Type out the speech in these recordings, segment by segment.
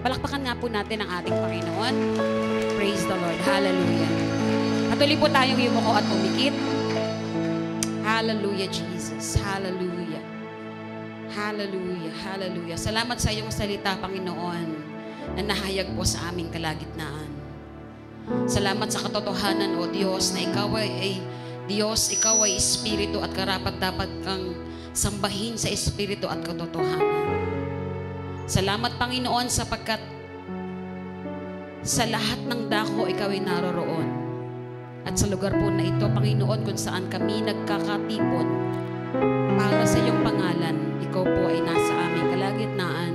Palakpakan nga po natin ang ating Panginoon. Praise the Lord. Hallelujah. Patuloy po tayong yumuko at umikit. Hallelujah, Jesus. Hallelujah. Hallelujah. Hallelujah. Salamat sa iyong salita, Panginoon, na nahayag po sa aming kalagitnaan. Salamat sa katotohanan, O Diyos, na ikaw ay Diyos, ikaw ay Espiritu at karapat-dapat kang sambahin sa Espiritu at katotohanan. Salamat, Panginoon, sapagkat sa lahat ng dako ikaw ay naroroon. At sa lugar po na ito, Panginoon, kung saan kami nagkakatipon para sa iyong pangalan, ikaw po ay nasa aming kalagitnaan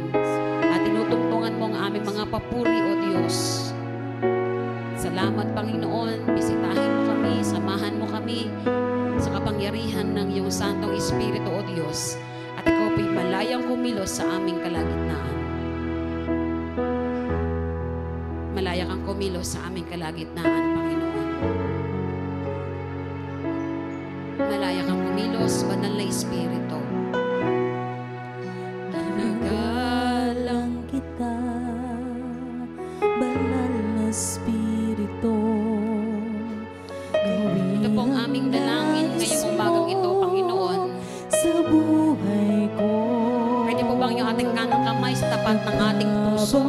at tinutungtungan mo ang aming mga papuri, O Diyos. Salamat, Panginoon. Bisitahin mo kami, samahan mo kami sa kapangyarihan ng iyong Santong Espiritu, O Diyos. At ikaw po'y malayang kumilos sa aming kalagitnaan. Malaya kang kumilos sa aming kalagitnaan, Panginoon. Malaya kang kumilos, Banal na Espiritu. Ginagalang kita, Banal na Espiritu. Ito po ang aming dalangin ngayong umagang ito, Panginoon. Sa buhay ko, Pwede po bang yung ating kanang kamay sa tapat ng ating puso?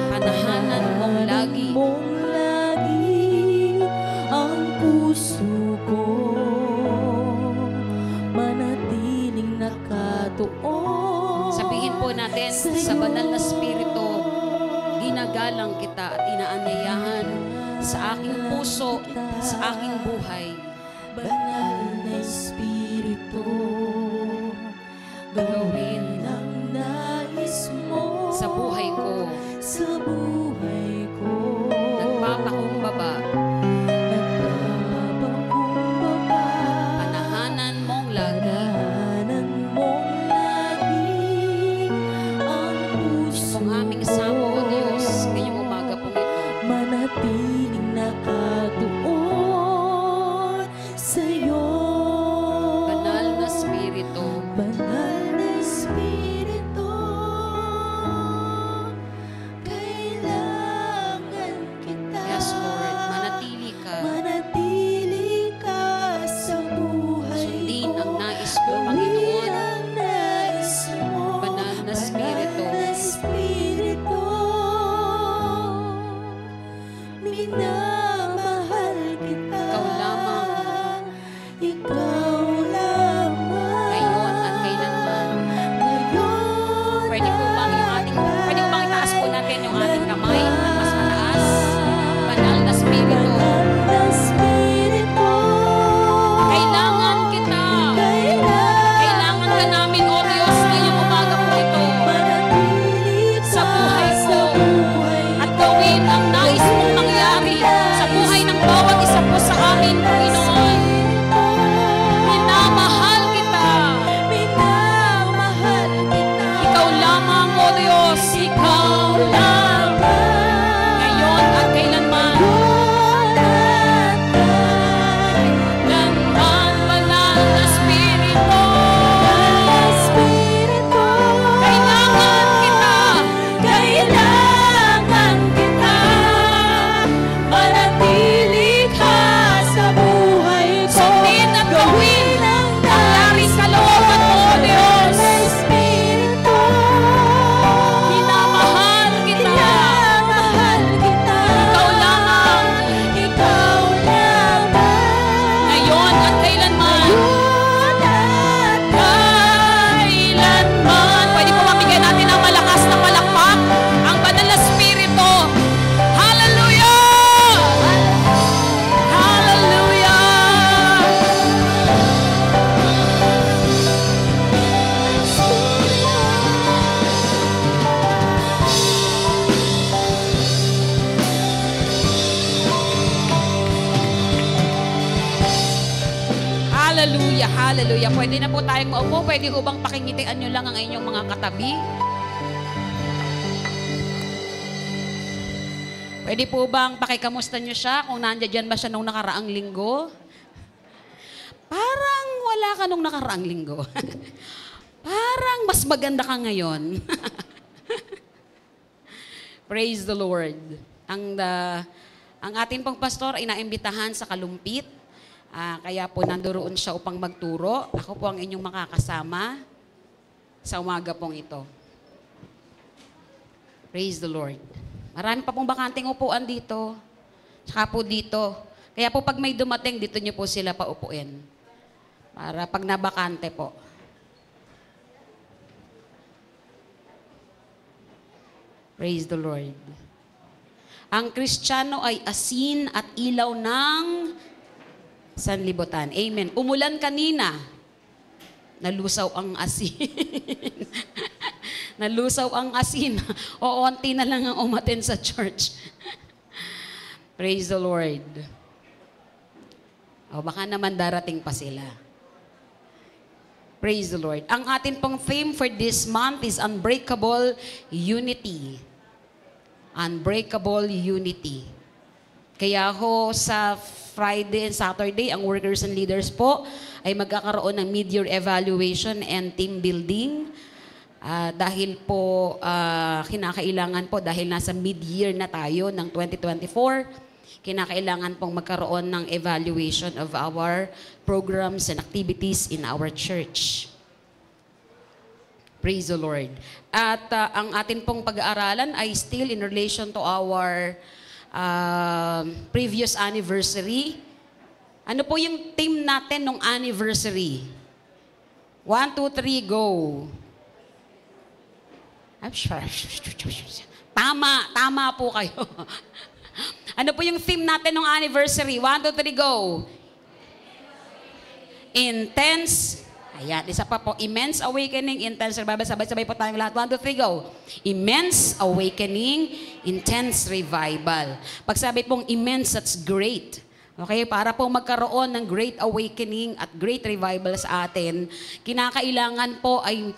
Panahanan mong lagi ang puso ko, manatiling nakatuon. Sabihin po natin sa Banal na Espiritu, ginagalang kita at inaanyayahan sa aking puso, sa aking buhay. Banal na Espiritu, gawin ang nais mo Sa buhay ko, sa buhay ko. nagpapakumbaba, Nagpapakumbaba, panahanan mong lagi. panahanan mong lagi ang puso Kung aming samo, O Diyos, ngayong umaga pong ito, manatiling nakatuon sa'yo. Banal na Espiritu, Banal na Espiritu, kailangan kita. yes Lord, manatili ka. Manatili ka sa buhay Sundin ko. ang nais mo, Gawin Panginoon. ang nais mo. Banal na Espiritu. Banal na Espiritu, minamahal kita. Ikaw lamang. Ikaw lamang. Ngayon at kailanman. Ngayon Pwede po bang itaas po natin yung ating kamay at mas mataas? Banal na Espiritu, Banal na Espiritu, kailangan kita. Kailangan ka namin, O Diyos, ngayong umaga po ito. manatili Sa ka buhay ko. sa buhay At gawin ang nais mong mangyari sa buhay ng bawat isa po sa amin, Panginoon. Minamahal kita. Minamahal kita. Ikaw lamang, O Diyos. Ikaw lamang. Ngayon at kailanman. Lanman, Banal na Espiritu. Kailangan kita. Kailangan kita. Manatili ka sa buhay ko. Sundin at gawin ang labis kalooban mo, O Diyos. Espiritu, Minamahal kita. minamahal kita. Ikaw lamang. Ikaw lamang. Ngayon at kailanman. Kailanman. Pwede po mabigyan natin ng malakas na palakpak ang Banal na Espiritu. Hallelujah! Hallelujah! Hallelujah, hallelujah. Pwede na po tayong maupo. Pwede ho bang pakingitian nyo lang ang inyong mga katabi? Pwede po bang pakikamusta nyo siya kung nandiyan ba siya nung nakaraang linggo? Parang wala ka nung nakaraang linggo. Parang mas maganda ka ngayon. Praise the Lord. Ang ating pong pastor ay naimbitahan sa Kalumpit. Kaya po nandoon siya upang magturo. Ako po ang inyong makakasama sa umaga pong ito. Praise the Lord. Marami pa pong bakanting upuan dito. Tsaka po dito. Kaya po pag may dumating, dito niyo po sila paupuin. Para pag nabakante po. Praise the Lord. Ang Kristiyano ay asin at ilaw ng sanlibutan. Amen. Umulan kanina. Nalusaw ang asin. Nalusaw ang asin. O onti na lang ang umaten sa church. Praise the Lord. O baka naman darating pa sila. Praise the Lord. Ang atin pong theme for this month is Unbreakable Unity. Unbreakable Unity. Kaya ho sa Friday and Saturday, ang workers and leaders po ay magkakaroon ng mid-year evaluation and team building. Dahil po kinakailangan po, dahil nasa mid-year na tayo ng 2024, kinakailangan pong magkaroon ng evaluation of our programs and activities in our church. Praise the Lord. At ang atin pong pag-aaralan ay still in relation to our previous anniversary. Ano po yung theme natin nung anniversary? 1, 2, 3, go. Tama po kayo. Ano po yung theme natin nung anniversary? 1, 2, 3, go. Intense. Ayan, isa pa po. Immense awakening, intense revival. Sabay-sabay po tayong lahat. 1, 2, 3, go. Immense awakening, intense revival. Pag sabi pong immense, that's great. Okay, para po magkaroon ng great awakening at great revival sa atin, kinakailangan po ay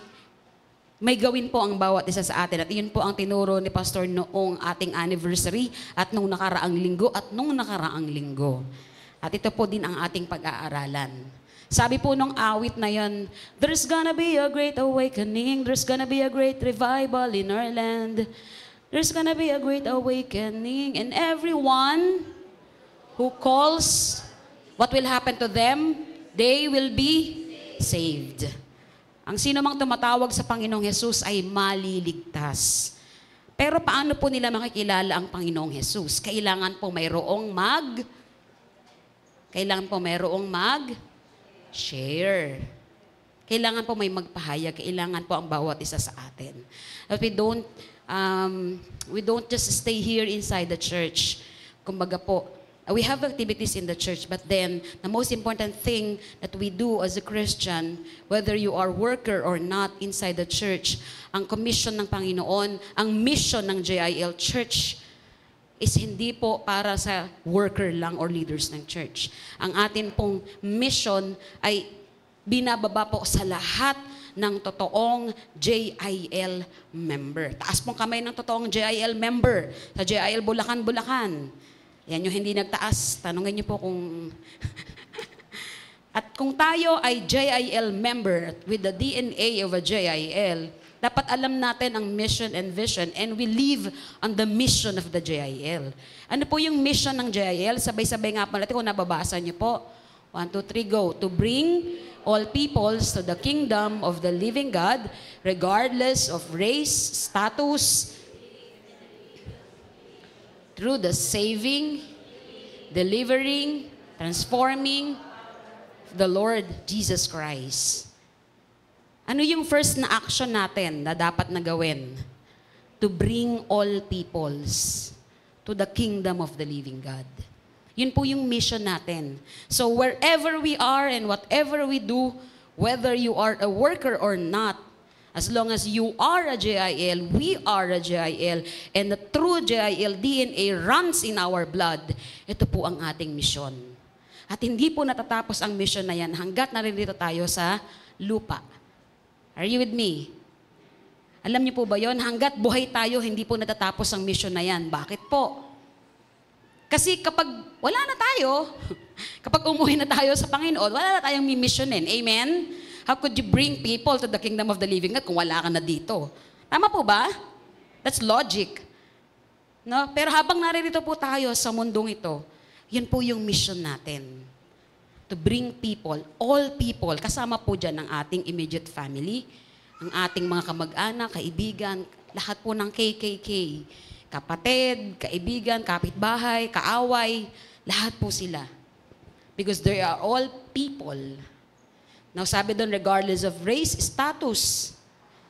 may gawin po ang bawat isa sa atin. At yun po ang tinuro ni Pastor noong ating anniversary at nung nakaraang linggo. At ito po din ang ating pag-aaralan. Sabi po nung awit na yun, there's gonna be a great awakening, there's gonna be a great revival in our land. There's gonna be a great awakening, and everyone who calls, what will happen to them? They will be saved. Ang sino mang tumatawag sa Panginoong Hesus ay maliligtas. Pero paano po nila makikilala ang Panginoong Hesus? Kailangan po mayroong mag-share. Kailangan po may magpahayag. Kailangan po ang bawat isa sa atin. But we don't just stay here inside the church. Kumbaga po, we have activities in the church, but then the most important thing that we do as a Christian, whether you are worker or not inside the church, ang commission ng Panginoon, ang mission ng JIL Church is hindi po para sa worker lang or leaders ng church. Ang atin pong mission ay binababa po sa lahat ng totoong JIL member. Taas pong kamay ng totoong JIL member sa JIL Bulacan. Yan yung hindi nagtaas. Tanungin niyo po kung... At kung tayo ay JIL member with the DNA of a JIL, dapat alam natin ang mission and vision, and we live on the mission of the JIL. Ano po yung mission ng JIL? Sabay-sabay nga po natin kung nababasa niyo po. 1, 2, 3, go. To bring all peoples to the kingdom of the living God, regardless of race, status, through the saving, delivering, transforming the Lord Jesus Christ. Ano yung first na action natin na dapat na gawin? To bring all peoples to the kingdom of the living God. Yun po yung mission natin. So wherever we are and whatever we do, whether you are a worker or not, as long as you are a JIL, we are a JIL, and the true JIL DNA runs in our blood, ito po ang ating misyon. At hindi po natatapos ang mission na yan hanggat naririto tayo sa lupa. Are you with me? Alam niyo po ba yon? Hanggat buhay tayo, hindi po natatapos ang mission na yan. Bakit po? Kasi kapag wala na tayo, kapag umuwi na tayo sa Panginoon, wala na tayong missionin. Amen? How could you bring people to the kingdom of the living God kung wala ka na dito? Tama po ba? That's logic. No? Pero habang naririto po tayo sa mundong ito, yan po yung mission natin. To bring people, all people, kasama po dyan ang ating immediate family, ang ating mga kamag-anak, kaibigan, lahat po ng KKK, kapatid, kaibigan, kapitbahay, kaaway, lahat po sila. Because they are all people. Now sabi doon, regardless of race, status,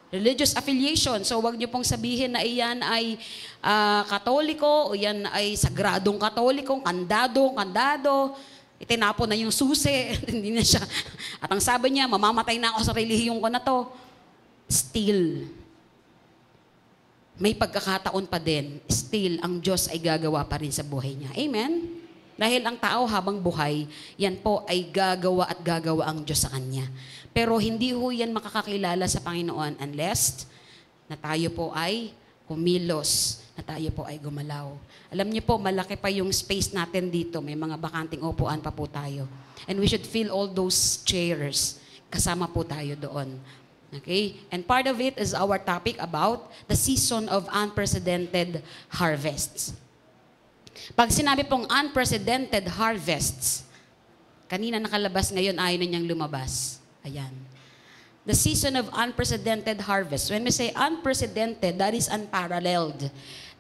religious affiliation. So wag niyo pong sabihin na iyan ay katoliko o yan ay sagradong katoliko, kandado. Itinapon na yung susi. Hindi na siya. At ang sabi niya, mamamatay na ako sa relihiyong ko na to. Still, may pagkakataon pa din. Still, ang Diyos ay gagawa pa rin sa buhay niya. Amen? Dahil ang tao habang buhay, yan po ay gagawa at gagawa ang Diyos sa kanya. Pero hindi ho yan makakakilala sa Panginoon unless na tayo po ay kumilos, na tayo po ay gumalaw. Alam niyo po, malaki pa yung space natin dito. May mga bakanting upuan pa po tayo. And we should fill all those chairs. Kasama po tayo doon. Okay? And part of it is our topic about the season of unprecedented harvests. Pag sinabi pong unprecedented harvests, kanina nakalabas, ngayon ayaw na niyang lumabas. Ayan. The season of unprecedented harvest. When we say unprecedented, that is unparalleled.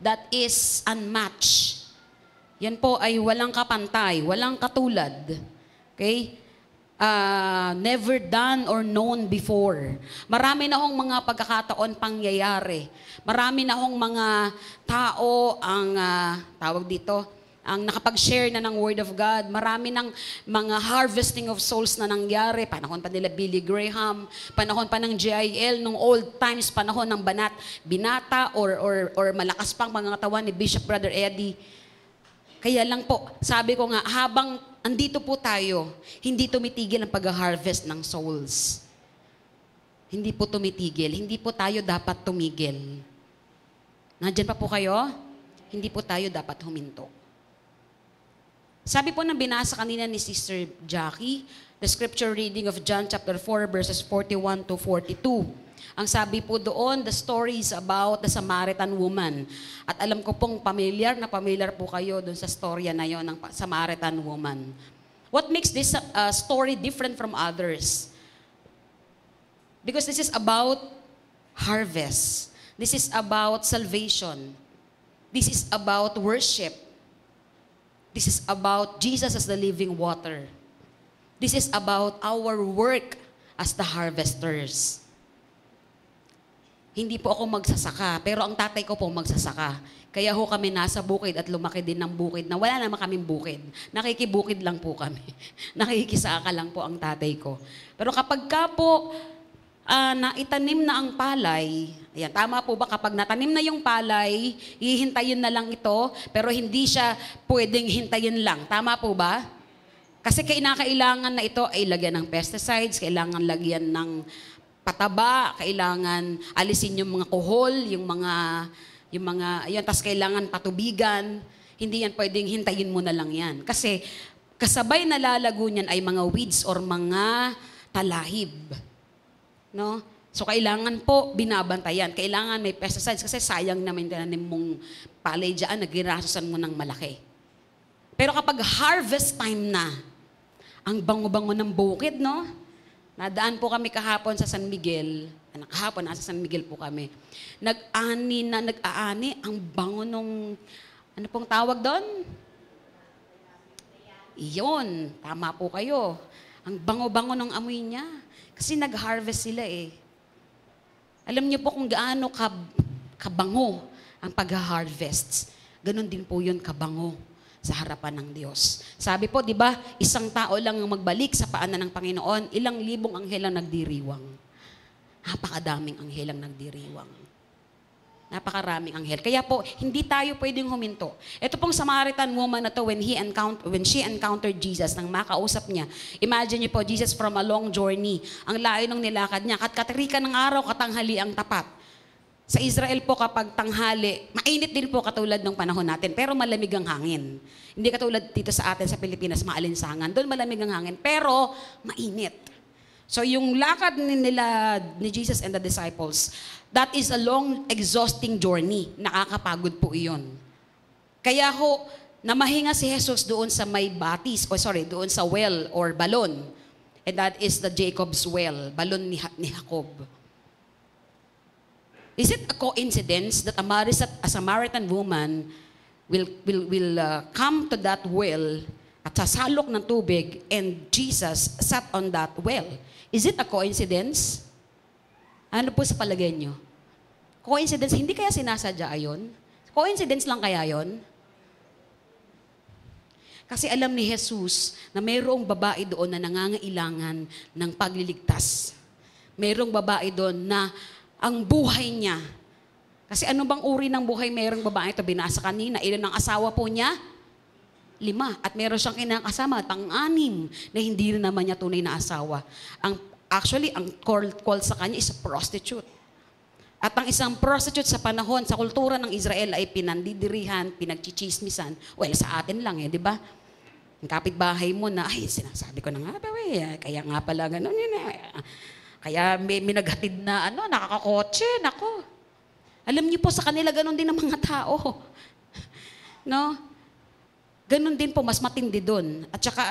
That is unmatched. Yan po ay walang kapantay, walang katulad. Okay? Never done or known before. Marami na hong mga pagkakataon pangyayari. Marami na hong mga tao ang ang nakapag-share na ng Word of God. Marami ng mga harvesting of souls na nangyari. Panahon pa nila Billy Graham, panahon pa ng GIL, nung old times, panahon ng binata or malakas pang mga katawan ni Bishop Brother Eddie. Kaya lang po, sabi ko nga, habang andito po tayo, hindi tumitigil ang pag-harvest ng souls. Hindi po tumitigil. Hindi po tayo dapat tumigil. Nandyan pa po kayo? Hindi po tayo dapat huminto. Sabi po ng binasa kanina ni Sister Jackie, the scripture reading of John chapter 4 verses 41 to 42. Ang sabi po doon, the story is about the Samaritan woman. At alam ko pong familiar po kayo doon sa storya na yon ng Samaritan woman. What makes this story different from others? Because this is about harvest. This is about salvation. This is about worship. This is about Jesus as the living water. This is about our work as the harvesters. Hindi po ako magsasaka, pero ang tatay ko po magsasaka. Kaya ho kami nasa bukid at lumaki din ng bukid na wala naman kaming bukid. Nakikibukid lang po kami. Nakikisaka lang po ang tatay ko. Pero kapag ka po naitanim na ang palay, ayan, tama po ba kapag natanim na yung palay, hihintayin na lang ito, pero hindi siya pwedeng hintayin lang. Tama po ba? Kasi kailangan na ito ay lagyan ng pesticides, kailangan lagyan ng pataba, kailangan alisin yung mga kuhol, ayun, tas kailangan patubigan. Hindi yan pwedeng hintayin mo na lang yan. Kasi kasabay na lalago niyan ay mga weeds or mga talahib. No? So kailangan po binabantayan. Kailangan may pesticides kasi sayang naman tinanim mong palay dyan, nagirasosan mo ng malaki. Pero kapag harvest time na, ang bango-bango ng bukid, no? Nadaan po kami kahapon sa San Miguel. Kahapon, nasa San Miguel po kami. Nag-aani, ang bango nung, ano pong tawag doon? Iyon, tama po kayo. Ang bango-bango ng amoy niya. Kasi nag-harvest sila eh. Alam niyo po kung gaano kabango ang pag-harvest. Ganon din po yun kabango sa harapan ng Diyos. Sabi po, di ba, isang tao lang ang magbalik sa paanan ng Panginoon, ilang libong anghel ang nagdiriwang. Napakadaming anghel ang nagdiriwang. Napakaraming anghel. Kaya po, hindi tayo pwedeng huminto. Ito pong Samaritan woman na to, when she encountered Jesus, nang makausap niya, imagine niyo po, Jesus from a long journey, ang layo ng nilakad niya, katrika ng araw, katanghali ang tapat. Sa Israel po kapag tanghali, mainit din po katulad ng panahon natin, pero malamig ang hangin. Hindi katulad dito sa atin sa Pilipinas, maalinsangan. Doon malamig ang hangin, pero mainit. So yung lakad ni Jesus and the disciples, that is a long, exhausting journey. Nakakapagod po iyon. Kaya ho, namahinga si Jesus doon sa may batis, doon sa well or balon. And that is the Jacob's well, balon ni Jacob. Is it a coincidence that a Samaritan woman will come to that well at sasalok ng tubig and Jesus sat on that well? Is it a coincidence? Ano po sa palagay nyo? Coincidence, hindi kaya sinasadya ayon? Coincidence lang kaya yon? Kasi alam ni Jesus na mayroong babae doon na nangangailangan ng pagliligtas. Mayroong babae doon na ang buhay niya. Kasi ano bang uri ng buhay mayroong babae ito? Binasa kanina, ilan ang asawa po niya? 5. At meron siyang kinakasama, pang-6 na hindi rin naman niya tunay na asawa. Ang call sa kanya is a prostitute. At ang isang prostitute sa panahon, sa kultura ng Israel ay pinandidirihan, pinagchichismisan. Well, sa atin lang di ba? Ang kapitbahay mo na, ay, sinasabi ko na nga, kaya nga pala gano'n yun Kaya may naghatid na, nakakakotse, nako. Alam niyo po, sa kanila gano'n din ang mga tao. No? Ganon din po, mas matindi doon. At saka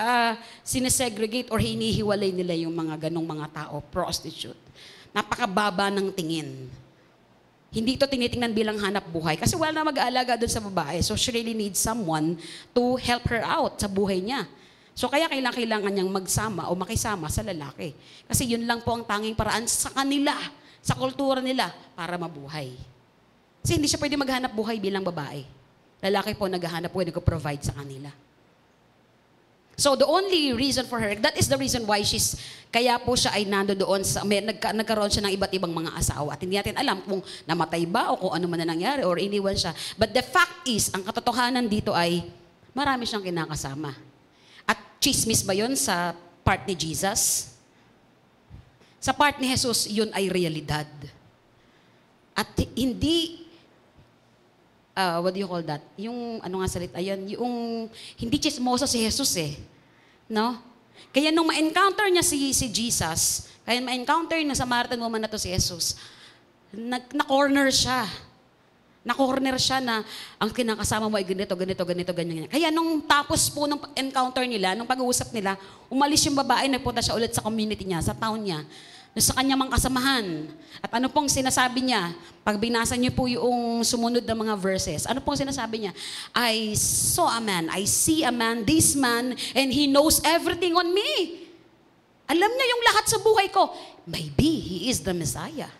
sinesegregate or hinihiwalay nila yung mga ganong mga tao, prostitute. Napakababa ng tingin. Hindi ito tinitingnan bilang hanap buhay kasi wala na mag-aalaga doon sa babae. So she really needs someone to help her out sa buhay niya. So kaya kailangan niyang magsama o makisama sa lalaki. Kasi yun lang po ang tanging paraan sa kanila, sa kultura nila, para mabuhay. Kasi hindi siya pwede maghanap buhay bilang babae. Lalaki po naghahanap, pwede ko provide sa kanila. So the only reason for her, that is the reason why kaya po siya ay nando doon, nagkaroon siya ng iba't ibang mga asawa. At hindi natin alam kung namatay ba o kung ano man na nangyari or iniwan siya. But the fact is, ang katotohanan dito ay marami siyang kinakasama. At chismis ba yun sa part ni Jesus? Sa part ni Jesus, yun ay realidad. At hindi what do you call that? Yung, ano nga salita yan? Yung, hindi chismoso si Jesus No? Kaya nung ma-encounter niya si Jesus, kaya ma-encounter na Samaritan woman na to si Jesus, na-corner siya. Na-corner siya na ang kinakasama mo ay ganito, ganyan. Kaya nung tapos po ng encounter nila, nung pag-uusap nila, umalis yung babae, nagpunta siya ulit sa community niya, sa town niya, sa kanya mang kasamahan. At ano pong sinasabi niya? Pag binasa niyo po yung sumunod na mga verses, ano pong sinasabi niya? I saw a man, I see a man, this man, and he knows everything on me. Alam niya yung lahat sa buhay ko. Maybe he is the Messiah.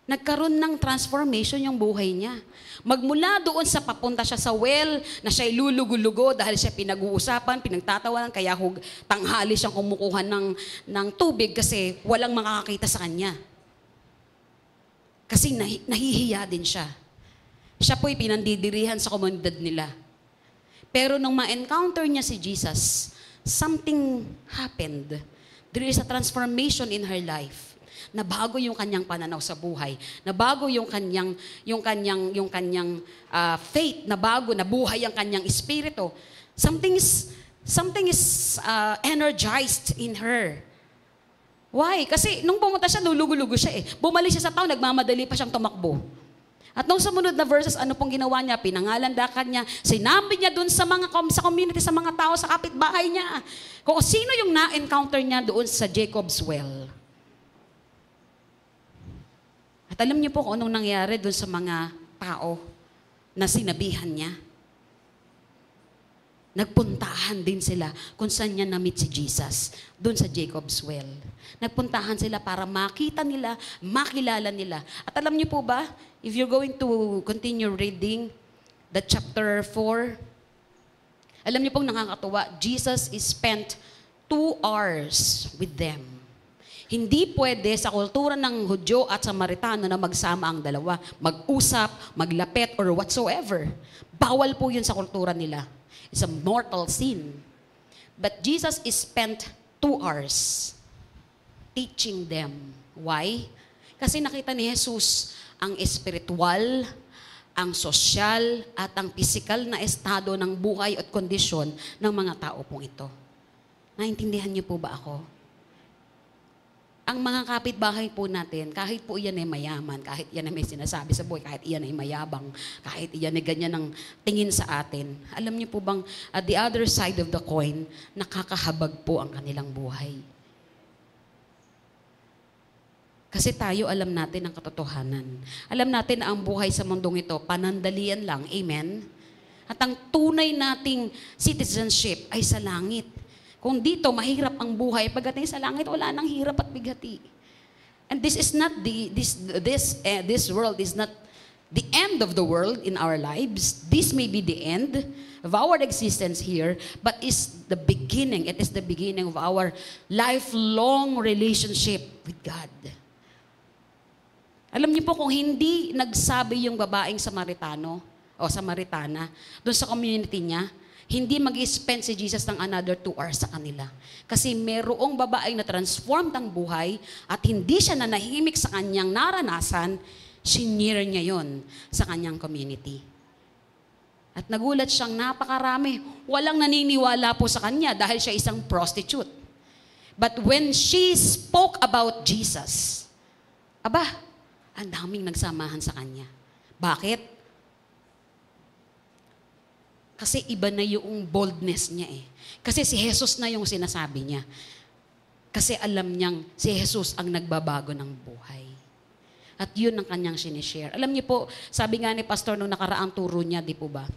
Nagkaroon ng transformation yung buhay niya. Magmula doon sa papunta siya sa well, na siya'y lulugo-lugo dahil siya pinag-uusapan, pinagtatawanan, kaya tanghali siyang kumukuha ng tubig kasi walang makakakita sa kanya. Kasi nahihiya din siya. Siya po'y pinandidirihan sa komunidad nila. Pero nung ma-encounter niya si Jesus, something happened. There is a transformation in her life. Nabago yung kanyang pananaw sa buhay. Nabago yung kanyang faith. Nabuhay ang kanyang espiritu. Something is energized in her. Why? Kasi nung pumunta siya, lulugo-lugo siya Bumalik siya sa town, nagmamadali pa siyang tumakbo. At nung sumunod na verses, ano pong ginawa niya? Pinangalandakan niya. Sinabi niya doon sa community, sa mga tao, sa kapitbahay niya. Kung sino yung na-encounter niya doon sa Jacob's well. At alam niyo po kung anong nangyari doon sa mga tao na sinabihan niya. Nagpuntahan din sila kung saan niya na-meet si Jesus, doon sa Jacob's well. Nagpuntahan sila para makita nila, makilala nila. At alam niyo po ba, if you're going to continue reading the chapter 4, alam niyo pong nakakatuwa, Jesus spent 2 hours with them. Hindi pwede sa kultura ng Hudyo at Samaritano na magsama ang dalawa. Mag-usap, maglapit, or whatsoever. Bawal po yun sa kultura nila. It's a mortal sin. But Jesus spent 2 hours teaching them. Why? Kasi nakita ni Jesus ang espiritual, ang sosyal, at ang pisikal na estado ng buhay at kondisyon ng mga tao pong ito. Naintindihan niyo po ba ako? ang mga kapitbahay po natin, kahit po iyan ay mayaman, kahit iyan ay may sinasabi sa buhay, kahit iyan ay mayabang, kahit iyan ay ganyan ang tingin sa atin, alam niyo po bang at the other side of the coin, nakakahabag po ang kanilang buhay. Kasi tayo alam natin ang katotohanan. Alam natin na ang buhay sa mundong ito, panandalian lang. Amen? At ang tunay nating citizenship ay sa langit. Kung dito mahirap ang buhay, pagdating sa langit wala nang hirap at bighati. And this is not this world is not the end of the world in our lives. This may be the end of our existence here, but is the beginning. It is the beginning of our lifelong relationship with God. Alam niyo po kung hindi nagsabi yung babaeng Samaritano o Samaritana doon sa community niya, hindi mag-spend si Jesus ng another 2 hours sa kanila. Kasi merong babaeng na transformed ang buhay at hindi siya nanahimik sa kanyang naranasan, sinire niya yon sa kanyang community. At nagulat siyang napakarami. Walang naniniwala po sa kanya dahil siya isang prostitute. But when she spoke about Jesus, aba, ang daming nagsamahan sa kanya. Bakit? Kasi iba na yung boldness niya eh. Kasi si Jesus na yung sinasabi niya. Kasi alam niyang si Jesus ang nagbabago ng buhay. At yun ang kanyang sinishare. Alam niyo po, sabi nga ni Pastor nung nakaraang turo niya, di po ba?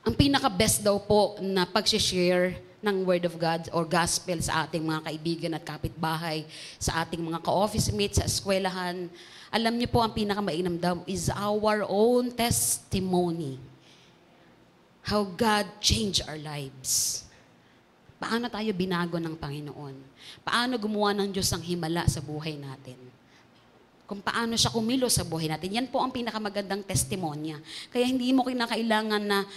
Ang pinaka-best daw po na pag-share ng Word of God or Gospel sa ating mga kaibigan at kapitbahay, sa ating mga ka-office mates, sa eskwelahan, alam niyo po, ang pinaka-mainam daw is our own testimony. How God changed our lives. Paano tayo binago ng Panginoon? Paano gumawa ng Diyos ang himala sa buhay natin? Kung paano siya kumilos sa buhay natin. Yan po ang pinakamagandang testimonya. Kaya hindi mo kinakailangan na,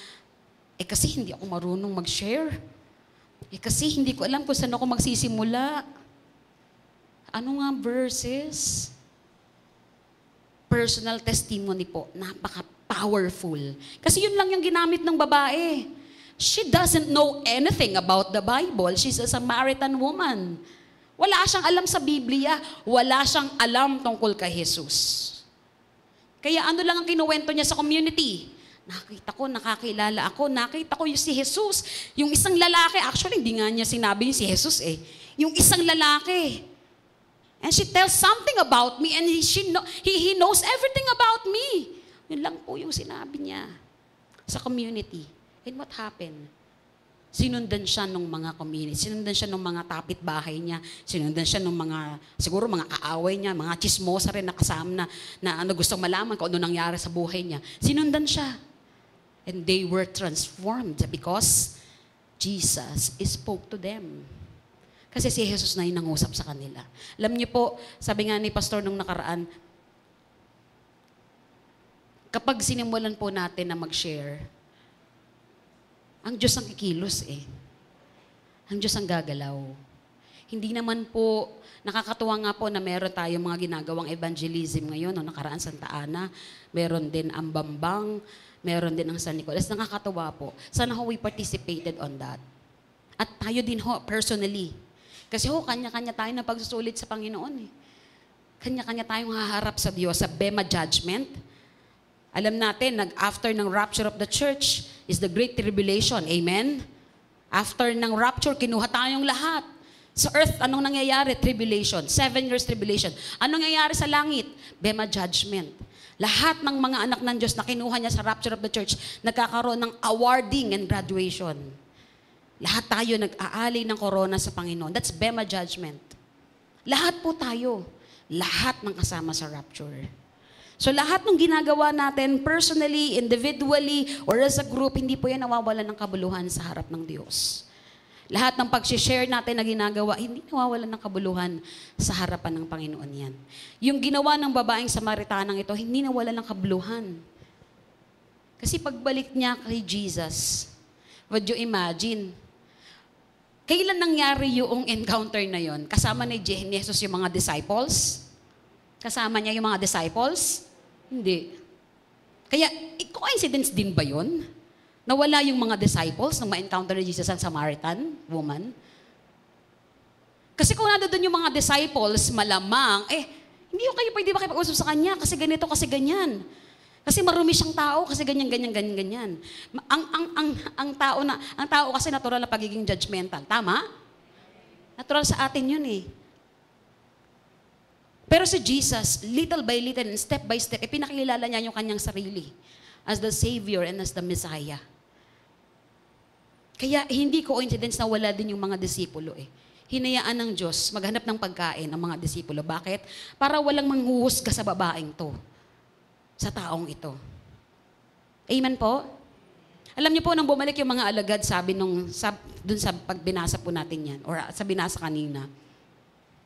kasi hindi ako marunong mag-share. Kasi hindi ko alam kung saan ako magsisimula. Ano nga verses? Personal testimony po. Napaka-powerful. Kasi yun lang yung ginamit ng babae. She doesn't know anything about the Bible. She's a Samaritan woman. Wala siyang alam sa Biblia. Wala siyang alam tungkol kay Jesus. Kaya ano lang ang kinuwento niya sa community? Nakita ko, nakakilala ako, nakita ko yung si Jesus. Yung isang lalaki, actually hindi nga niya sinabi yung si Jesus eh. Yung isang lalaki. And she tells something about me and he knows everything about me. Yun lang po yung sinabi niya sa community. And what happened? Sinundan siya ng mga community, sinundan siya ng mga kapitbahay niya, sinundan siya ng mga, siguro mga kaaway niya, mga chismosa rin na kasama na gustong malaman kung ano nangyari sa buhay niya. Sinundan siya. And they were transformed because Jesus spoke to them. Kasi si Jesus na yung nangusap sa kanila. Alam niyo po, sabi nga ni Pastor nung nakaraan, kapag sinimulan po natin na mag-share, ang Diyos ang kikilos eh. Ang Diyos ang gagalaw. Hindi naman po, nakakatuwa nga po na meron tayong mga ginagawang evangelism ngayon, no, nakaraan Santa Ana, meron din ang Bambang, meron din ang San Nicolas. Nakakatuwa po. Sana ho we participated on that. At tayo din ho, personally. Kasi ho, kanya-kanya tayo ng pagsusulit sa Panginoon eh. Kanya-kanya tayong haharap sa Diyos sa Bema Judgment. Alam natin, after ng rapture of the church is the Great Tribulation. Amen? After ng rapture, kinuha tayong lahat. Sa earth, anong nangyayari? Tribulation. 7 years tribulation. Anong nangyayari sa langit? Bema Judgment. Lahat ng mga anak ng Diyos na kinuha niya sa rapture of the church, nagkakaroon ng awarding and graduation. Lahat tayo nag-aali ng corona sa Panginoon. That's Bema Judgment. Lahat po tayo. Lahat ng kasama sa rapture. So lahat ng ginagawa natin, personally, individually, or as a group, hindi po yan nawawalan ng kabuluhan sa harap ng Diyos. Lahat ng pag-share natin na ginagawa, hindi nawawalan ng kabuluhan sa harapan ng Panginoon yan. Yung ginawa ng babaeng Samaritanang ito, hindi nawalan ng kabuluhan. Kasi pagbalik niya kay Jesus, would you imagine? Kailan nangyari yung encounter na yon? Kasama ni Jesus yung mga disciples? Kasama niya yung mga disciples? Hindi. Kaya, coincidence din ba yun? Nawala yung mga disciples nung ma-encounter ni Jesus ang Samaritan woman? Kasi kung nandun yung mga disciples, malamang, hindi ko kayo pwede makipag-usap sa kanya kasi ganito, kasi ganyan. Kasi marumi siyang tao, kasi ganyan, ganyan, ganyan, ganyan. Ang tao kasi natural na pagiging judgmental. Tama? Natural sa atin yun eh. Pero si Jesus, little by little and step by step, pinakilala niya yung kanyang sarili as the Savior and as the Messiah. Kaya hindi coincidence na wala din yung mga disipulo eh. Hinayaan ng Diyos maghanap ng pagkain ang mga disipulo. Bakit? Para walang manghuhusga sa babaeng to, sa taong ito. Amen po? Alam niyo po, nang bumalik yung mga alagad, sabi dun sa pagbinasa po natin yan, or sa binasa kanina,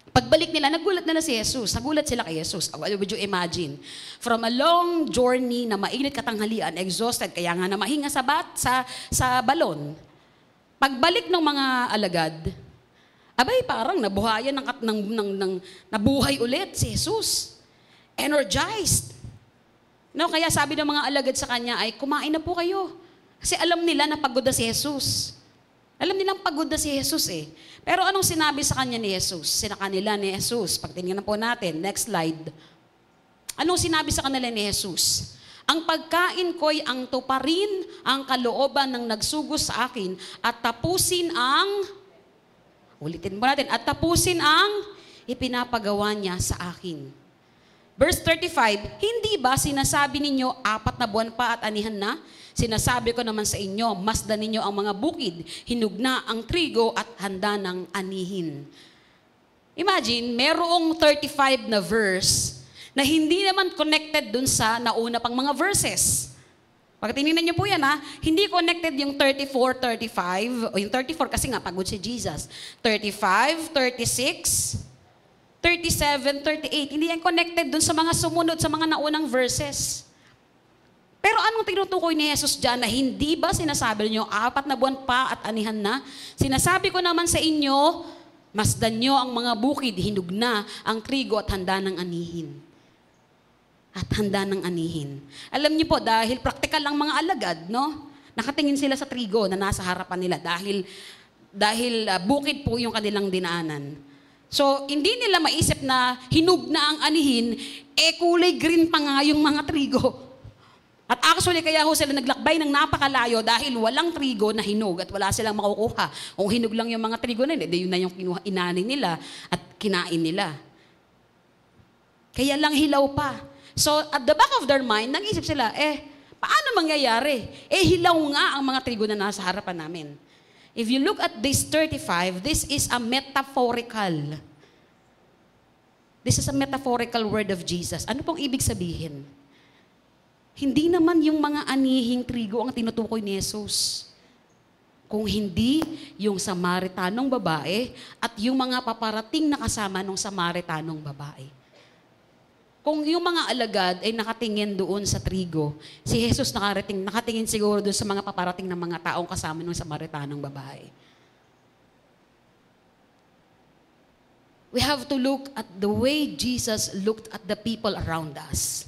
pagbalik nila, nagulat na si Jesus. Nagulat sila kay Jesus. Would you imagine? From a long journey na mainit katanghalian, exhausted, kaya nga na mahinga sa balon. Pagbalik ng mga alagad, abay parang nabuhayan nabuhay ulit si Jesus. Energized. No, kaya sabi ng mga alagad sa kanya ay, kumain na po kayo. Kasi alam nila na pagod na si Jesus. Alam nilang pagod na si Jesus eh. Pero anong sinabi sa kanya ni Jesus? Kanila ni Jesus. Pag tingnan po natin, next slide. Anong sinabi sa kanila ni Jesus? Ang pagkain ko'y ang tuparin ang kalooban ng nagsugos sa akin at tapusin ang, ulitin mo natin, at tapusin ang ipinapagawa niya sa akin. Verse 35, hindi ba sinasabi ninyo 4 na buwan pa at anihan na? Sinasabi ko naman sa inyo, masdan ninyo ang mga bukid, hinug na ang trigo at handa ng anihin. Imagine, merong 35 na verse na hindi naman connected dun sa nauna pang mga verses. Pag tinignan niyo po yan hindi connected yung 34, 35, o yung 34 kasi nga pagod si Jesus. 35, 36, 37, 38, hindi yan connected dun sa mga sumunod, sa mga naunang verses. Pero anong tinutukoy ni Jesus dyan na hindi ba sinasabi niyo 4 na buwan pa at anihan na? Sinasabi ko naman sa inyo, masdan niyo ang mga bukid, hinug na ang trigo at handa ng anihin. At handa ng anihin. Alam niyo po, dahil praktikal lang mga alagad, no? Nakatingin sila sa trigo na nasa harapan nila dahil bukid po yung kanilang dinaanan. So, hindi nila maisip na hinug na ang anihin, kulay green pa nga yung mga trigo. At actually, kaya ho sila naglakbay ng napakalayo dahil walang trigo na hinog at wala silang makukuha. Kung hinog lang yung mga trigo na yun na yung inani nila at kinain nila. Kaya lang hilaw pa. So, at the back of their mind, nag-isip sila, paano mangyayari? Hilaw nga ang mga trigo na nasa harapan namin. If you look at this 35, this is a metaphorical. This is a metaphorical word of Jesus. Ano pong ibig sabihin? Hindi naman yung mga anihing trigo ang tinutukoy ni Jesus. Kung hindi yung Samaritanong babae at yung mga paparating na kasama ng Samaritanong babae. Kung yung mga alagad ay nakatingin doon sa trigo, si Jesus nakatingin siguro doon sa mga paparating ng mga taong kasama ng Samaritanong babae. We have to look at the way Jesus looked at the people around us.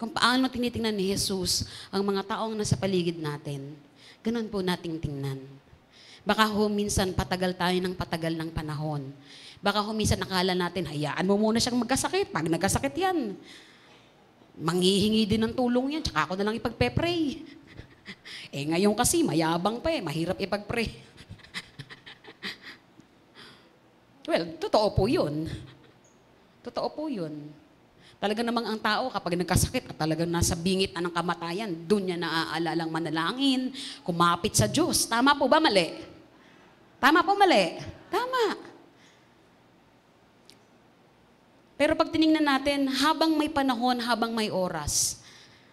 Kung paano tinitingnan ni Jesus ang mga taong nasa paligid natin, ganun po nating tingnan. Baka ho minsan patagal tayo ng patagal ng panahon. Baka ho minsan nakala natin, hayaan mo muna siyang magkasakit. Pag nagkasakit yan, manghihingi din ng tulong yan, tsaka ako na lang ipagpe-pray. Ngayon kasi, mayabang pa mahirap ipag-pray. Well, totoo po yun. Totoo po yun. Talaga namang ang tao kapag nagkasakit at talagang nasa bingit na ng kamatayan, doon niya naaalalang manalangin, kumapit sa Diyos. Tama po ba, mali? Tama po, mali? Tama. Pero pag tinignan natin, habang may panahon, habang may oras,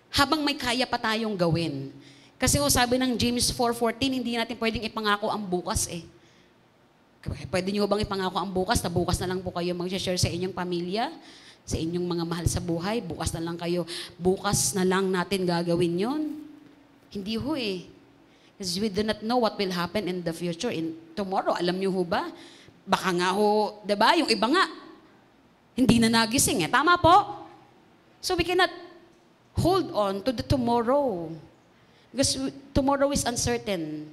habang may kaya pa tayong gawin. Kasi sabi ng James 4:14, hindi natin pwedeng ipangako ang bukas Pwede niyo bang ipangako ang bukas na bukas na lang po kayo mag-share sa inyong pamilya? Sa inyong mga mahal sa buhay, bukas na lang natin gagawin yon. Hindi ho Because we do not know what will happen in the future, in tomorrow. Alam niyo ho ba? Baka nga ho, diba? Yung iba nga, hindi na nagising Tama po? So we cannot hold on to the tomorrow. Because tomorrow is uncertain.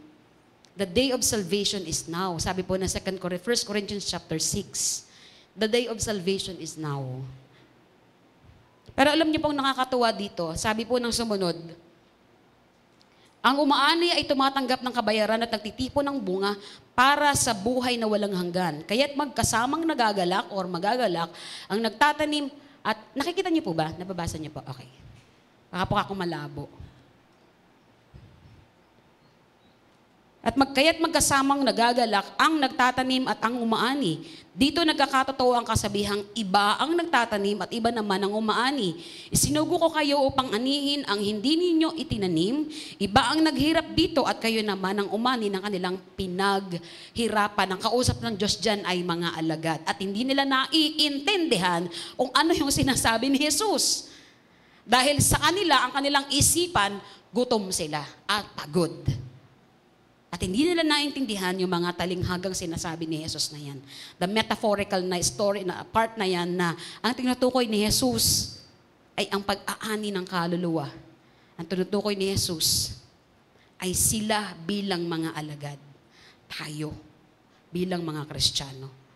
The day of salvation is now. Sabi po ng 1 Corinthians chapter 6. The day of salvation is now. Pero alam niyo pong nakakatuwa dito, sabi po ng sumunod, ang umaani ay tumatanggap ng kabayaran at nagtitipon ng bunga para sa buhay na walang hanggan. Kaya't magkasamang nagagalak or magagalak ang nagtatanim at nakikita niyo po ba? Nababasa niyo po? Okay. Baka po ako malabo. Kaya't magkasamang nagagalak ang nagtatanim at ang umaani. Dito nagkakatotoo ang kasabihang iba ang nagtatanim at iba naman ang umaani. Isinugo ko kayo upang anihin ang hindi ninyo itinanim. Iba ang naghirap dito at kayo naman ang umani ng kanilang pinaghirapan. Ang kausap ng Diyos dyan ay mga alagad. At hindi nila naiintindihan kung ano yung sinasabi ni Jesus. Dahil sa kanila, ang kanilang isipan, gutom sila at pagod. At hindi nila naintindihan yung mga talinghagang sinasabi ni Jesus na yan. The metaphorical na story, na part na yan na ang tinutukoy ni Jesus ay ang pag-aani ng kaluluwa. Ang tinutukoy ni Jesus ay sila bilang mga alagad. Tayo bilang mga Kristiyano.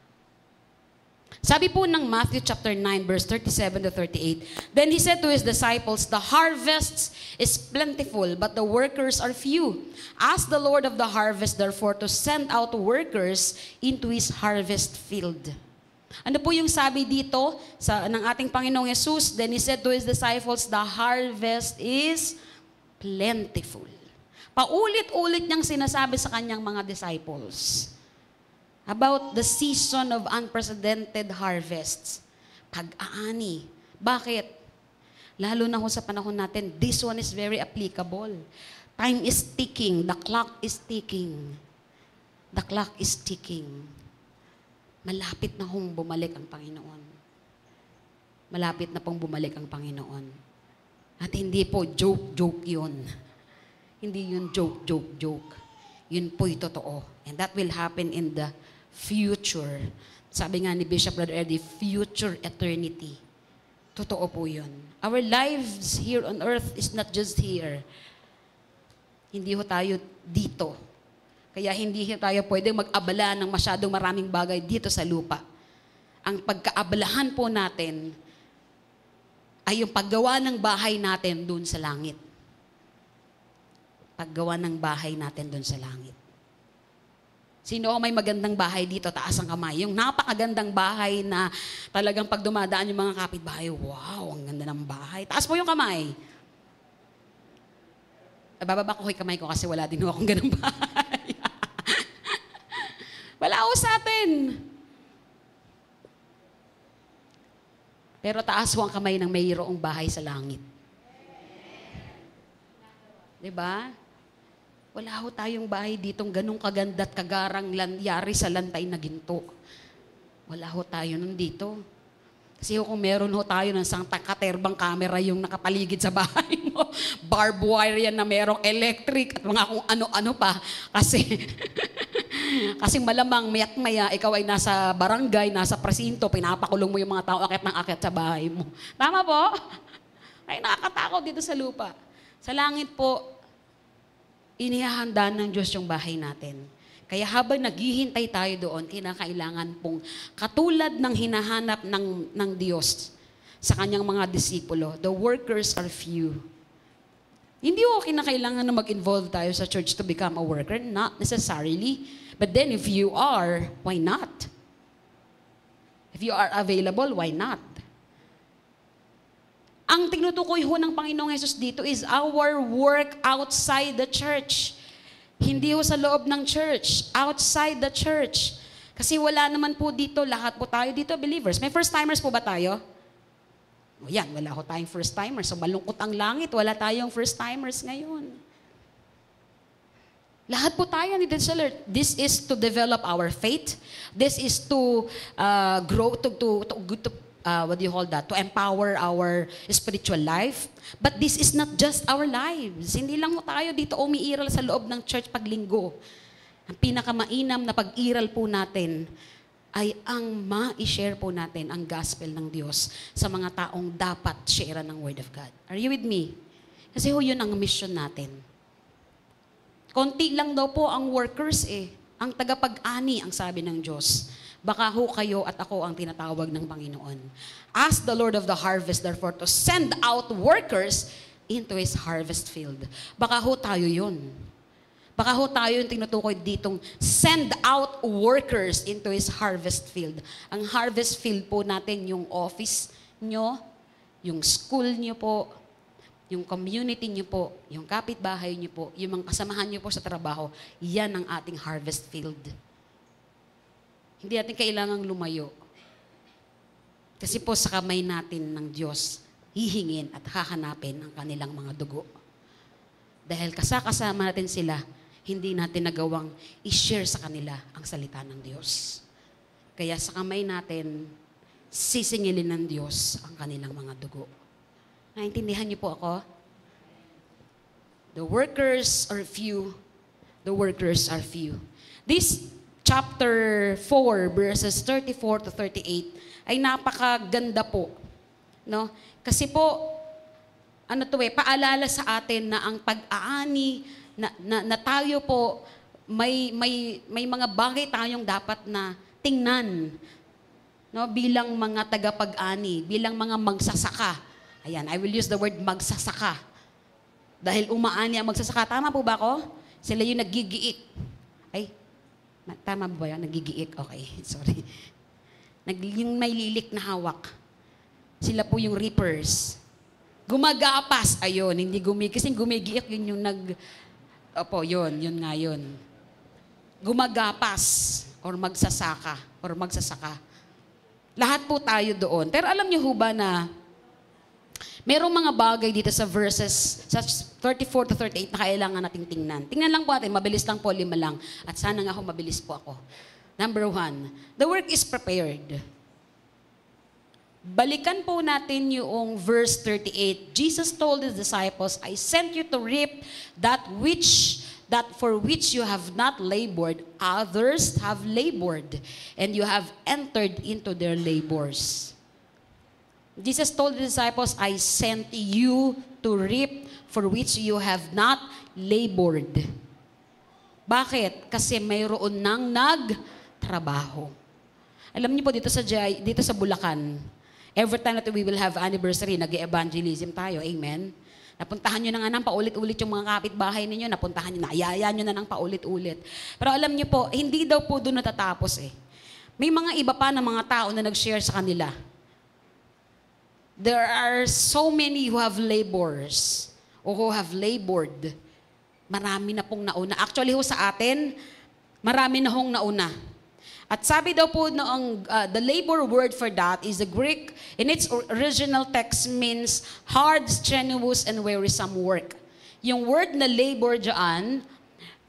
Sabi po ng Matthew chapter 9 verse 37 to 38, Then he said to his disciples, The harvest is plentiful, but the workers are few. Ask the Lord of the harvest therefore to send out workers into his harvest field. Ano po yung sabi dito ng ating Panginoong Jesus? Then he said to his disciples, The harvest is plentiful. Paulit-ulit niyang sinasabi sa kanyang mga disciples about the season of unprecedented harvests. Pag-aani. Bakit? Lalo na ho sa panahon natin, this one is very applicable. Time is ticking. The clock is ticking. The clock is ticking. Malapit na hong bumalik ang Panginoon. Malapit na pong bumalik ang Panginoon. At hindi po joke-joke yun. Hindi yun joke-joke-joke. Yun po'y totoo. And that will happen in the future. Sabi nga ni Bishop Brother Eddie, future eternity. Totoo po yun. Our lives here on earth is not just here. Hindi ho tayo dito. Kaya hindi ho tayo pwedeng mag-abala ng masyadong maraming bagay dito sa lupa. Ang pagkaabalahan po natin ay yung paggawa ng bahay natin doon sa langit. Paggawa ng bahay natin doon sa langit. Sino may magandang bahay dito? Taas ang kamay. Yung napakagandang bahay na talagang pag dumadaan yung mga kapitbahay, wow, ang ganda ng bahay. Taas po yung kamay. Bababa ko yung kamay ko kasi wala din akong ganang bahay. Wala ako sa atin. Pero taas ho ang kamay ng mayroong bahay sa langit. Diba? Wala ho tayong bahay ditong ganung kaganda at kagarang yari sa lantay na ginto. Wala ho tayo nandito. Kasi kung meron ho tayo ng isang katerbang camera yung nakapaligid sa bahay mo, barbed wire yan na merong electric at mga kung ano-ano pa. Kasi malamang mayak-maya, ikaw ay nasa barangay, nasa presinto, pinapakulong mo yung mga tao akit ng akit sa bahay mo. Tama po? Ay nakakatakot dito sa lupa. Sa langit po, inihahanda ng Diyos yung bahay natin. Kaya habang naghihintay tayo doon, kinakailangan pong katulad ng hinahanap ng Diyos sa kanyang mga disipulo, the workers are few. Hindi ko kinakailangan na mag-involve tayo sa church to become a worker, not necessarily. But then if you are, why not? If you are available, why not? Ang tinutukoy ho ng Panginoong Hesus dito is our work outside the church. Hindi ho sa loob ng church, outside the church. Kasi wala naman po dito, lahat po tayo dito believers. May first-timers po ba tayo? O yan, wala ho tayong first-timers. So malungkot ang langit, wala tayong first-timers ngayon. Lahat po tayo ni Denseller. This is to develop our faith. This is to grow, what do you call that? To empower our spiritual life. But this is not just our lives. Hindi lang mo tayo dito umiiral sa loob ng church paglinggo. Ang pinakamainam na pag-iral po natin ay ang ma-share po natin ang gospel ng Diyos sa mga taong dapat share ng Word of God. Are you with me? Kasi ho yun ang mission natin. Konti lang daw po ang workers eh. Ang tagapag-ani ang sabi ng Diyos. Baka ho kayo at ako ang tinatawag ng Panginoon. Ask the Lord of the harvest therefore to send out workers into His harvest field. Baka ho tayo yun. Baka ho tayo yung tinutukoy ditong send out workers into His harvest field. Ang harvest field po natin yung office nyo, yung school nyo po, yung community nyo po, yung kapitbahay nyo po, yung mga kasamahan nyo po sa trabaho, yan ang ating harvest field. Hindi natin kailangang lumayo. Kasi po sa kamay natin ng Diyos, hihingin at hahanapin ang kanilang mga dugo. Dahil kasama natin sila, hindi natin nagawang i-share sa kanila ang salita ng Diyos. Kaya sa kamay natin, sisingilin ng Diyos ang kanilang mga dugo. Naintindihan niyo po ako? The workers are few. The workers are few. This chapter 4, verses 34 to 38, ay napakaganda po. No? Kasi po, paalala sa atin na ang pag-aani, na tayo po, may mga bagay tayong dapat na tingnan. No? Bilang mga tagapag-ani, bilang mga magsasaka. Ayan, I will use the word magsasaka. Dahil umaani ang magsasaka. Tama po ba ako? Sila yung nagigiik. Ay, tama ba yan? Nagigiik? Okay, sorry. Yung may lilik na hawak. Sila po yung reapers. Gumagapas. Ayun, hindi kasi gumigiik, yun yung yun nga yun. Gumagapas or magsasaka. Lahat po tayo doon. Pero alam niyo ho ba na merong mga bagay dito sa verses sa 34 to 38 na kailangan nating tingnan. Tingnan lang po natin, mabilis lang po, 5 lang. At sana nga mabilis po ako. Number 1, the work is prepared. Balikan po natin yung verse 38. Jesus told His disciples, I sent you to reap that for which you have not labored, others have labored, and you have entered into their labors. Jesus told the disciples, I sent you to reap for which you have not labored. Bakit? Kasi mayroon nang nagtrabaho. Alam niyo po dito sa Bulacan, every time that we will have anniversary, nag-evangelism tayo. Amen? Napuntahan nyo na nga ng paulit-ulit yung mga kapitbahay ninyo, napuntahan nyo, naayaya nyo na ng paulit-ulit. Pero alam niyo po, hindi daw po doon natatapos eh. May mga iba pa na mga tao na nag-share sa kanila. There are so many who have labors o who have labored. Marami na pong nauna. Actually ho sa atin, marami na hong nauna. At sabi daw po noong the labor word for that is the Greek, in its original text means hard, strenuous, and wearisome work. Yung word na labor dyan,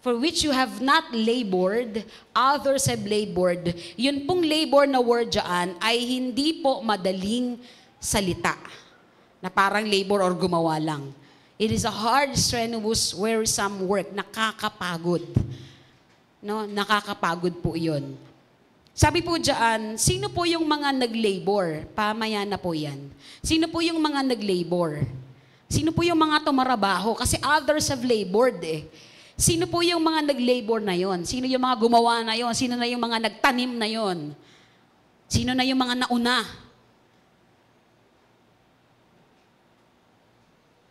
for which you have not labored, others have labored. Yun pong labor na word dyan ay hindi po madaling salita. Na parang labor or gumawa lang. It is a hard, strenuous, wearisome work. Nakakapagod. No? Nakakapagod po yun. Sabi po dyan, sino po yung mga nag-labor? Pamaya na po yan. Sino po yung mga nag-labor? Sino po yung mga tumarabaho? Kasi others have labored eh. Sino po yung mga nag-labor na yon? Sino yung mga gumawa na yon? Sino na yung mga nagtanim na yon? Sino na yung mga nauna?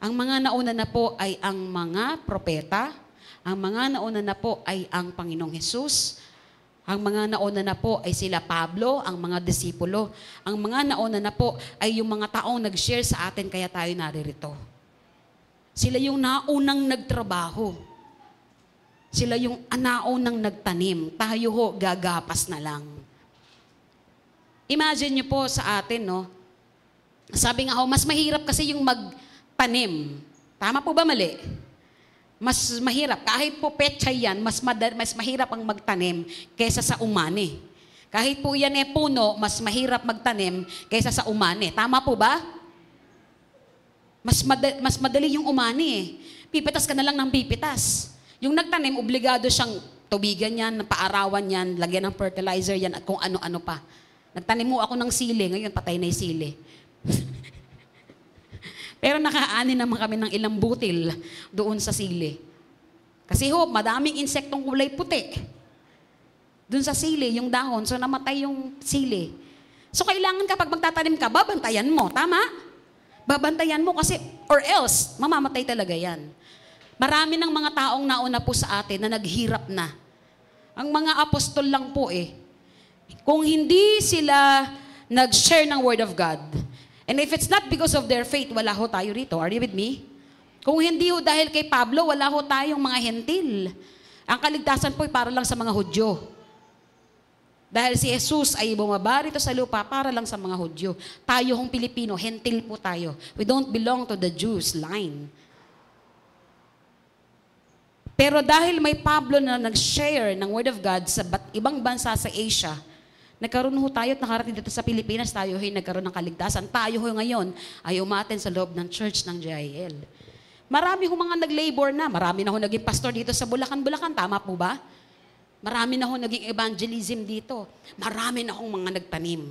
Ang mga nauna na po ay ang mga propeta. Ang mga nauna na po ay ang Panginoong Hesus. Ang mga nauna na po ay sila Pablo, ang mga disipulo. Ang mga nauna na po ay yung mga taong nag-share sa atin kaya tayo naririto. Sila yung naunang nagtrabaho. Sila yung naunang nagtanim. Tayo ho, gagapas na lang. Imagine nyo po sa atin, no? Sabi nga ho, mas mahirap kasi yung magtanim. Tama po ba mali? Mas mahirap. Kahit po pechay yan, mas mahirap ang magtanim kaysa sa umani. Kahit po yan puno, mas mahirap magtanim kaysa sa umani. Tama po ba? Mas madali yung umani eh. Pipitas ka na lang ng pipitas. Yung nagtanim, obligado siyang tubigan yan, paarawan yan, lagyan ng fertilizer yan, at kung ano-ano pa. Nagtanim mo ako ng sili, ngayon patay na yung sili. Pero nakaani naman kami ng ilang butil doon sa sili. Kasi ho, madaming insektong kulay puti. Doon sa sili, yung dahon, so namatay yung sili. So kailangan kapag magtatanim ka, babantayan mo, tama? Babantayan mo kasi, or else, mamamatay talaga yan. Marami ng mga taong nauna po sa atin na naghirap na. Ang mga apostol lang po kung hindi sila nag-share ng Word of God, and if it's not because of their faith, wala ho tayo rito. Are you with me? Kung hindi ho dahil kay Pablo, wala ho tayong mga hentil. Ang kaligtasan po ay para lang sa mga Hudyo. Dahil si Jesus ay bumaba rito sa lupa para lang sa mga Hudyo. Tayo hong Pilipino, hentil po tayo. We don't belong to the Jews line. Pero dahil may Pablo na nag-share ng Word of God sa ibang bansa sa Asia, nagkaroon ho tayo at nakarating dito sa Pilipinas, tayo ay nagkaroon ng kaligtasan. Tayo ho ngayon ay umaten sa loob ng church ng JIL. Marami ho mga nag-labor na. Marami na ho naging pastor dito sa Bulacan. Tama po ba? Marami na ho naging evangelism dito. Marami na hong mga nagtanim.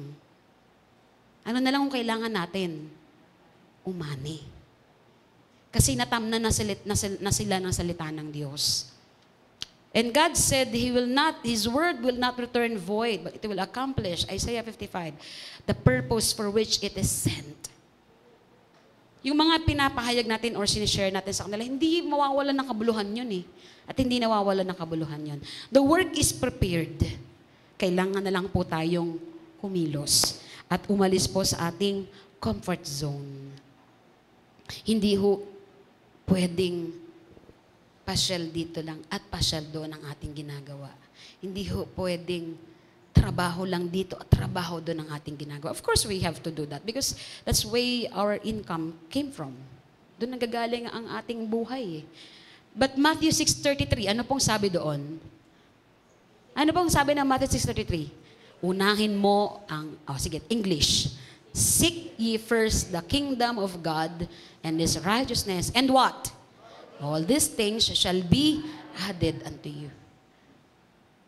Ano na lang kung kailangan natin? Umani. Kasi natamnan na sila ng salita ng Diyos. And God said, His word will not return void, but it will accomplish, Isaiah 55, the purpose for which it is sent. Yung mga pinapahayag natin or sinishare natin sa kanila, hindi mawawalan ng kabuluhan yun At hindi nawawalan ng kabuluhan yun. The work is prepared. Kailangan na lang po tayong kumilos at umalis po sa ating comfort zone. Hindi ho pwedeng pasyal dito lang at pasyal doon ang ating ginagawa. Hindi ho pwedeng trabaho lang dito at trabaho doon ang ating ginagawa. Of course, we have to do that because that's where our income came from. Doon nagagaling ang ating buhay But Matthew 6:33, ano pong sabi doon? Ano pong sabi ng Matthew 6:33? Unahin mo ang, sige, English. Seek ye first the kingdom of God and His righteousness. And what? All these things shall be added unto you.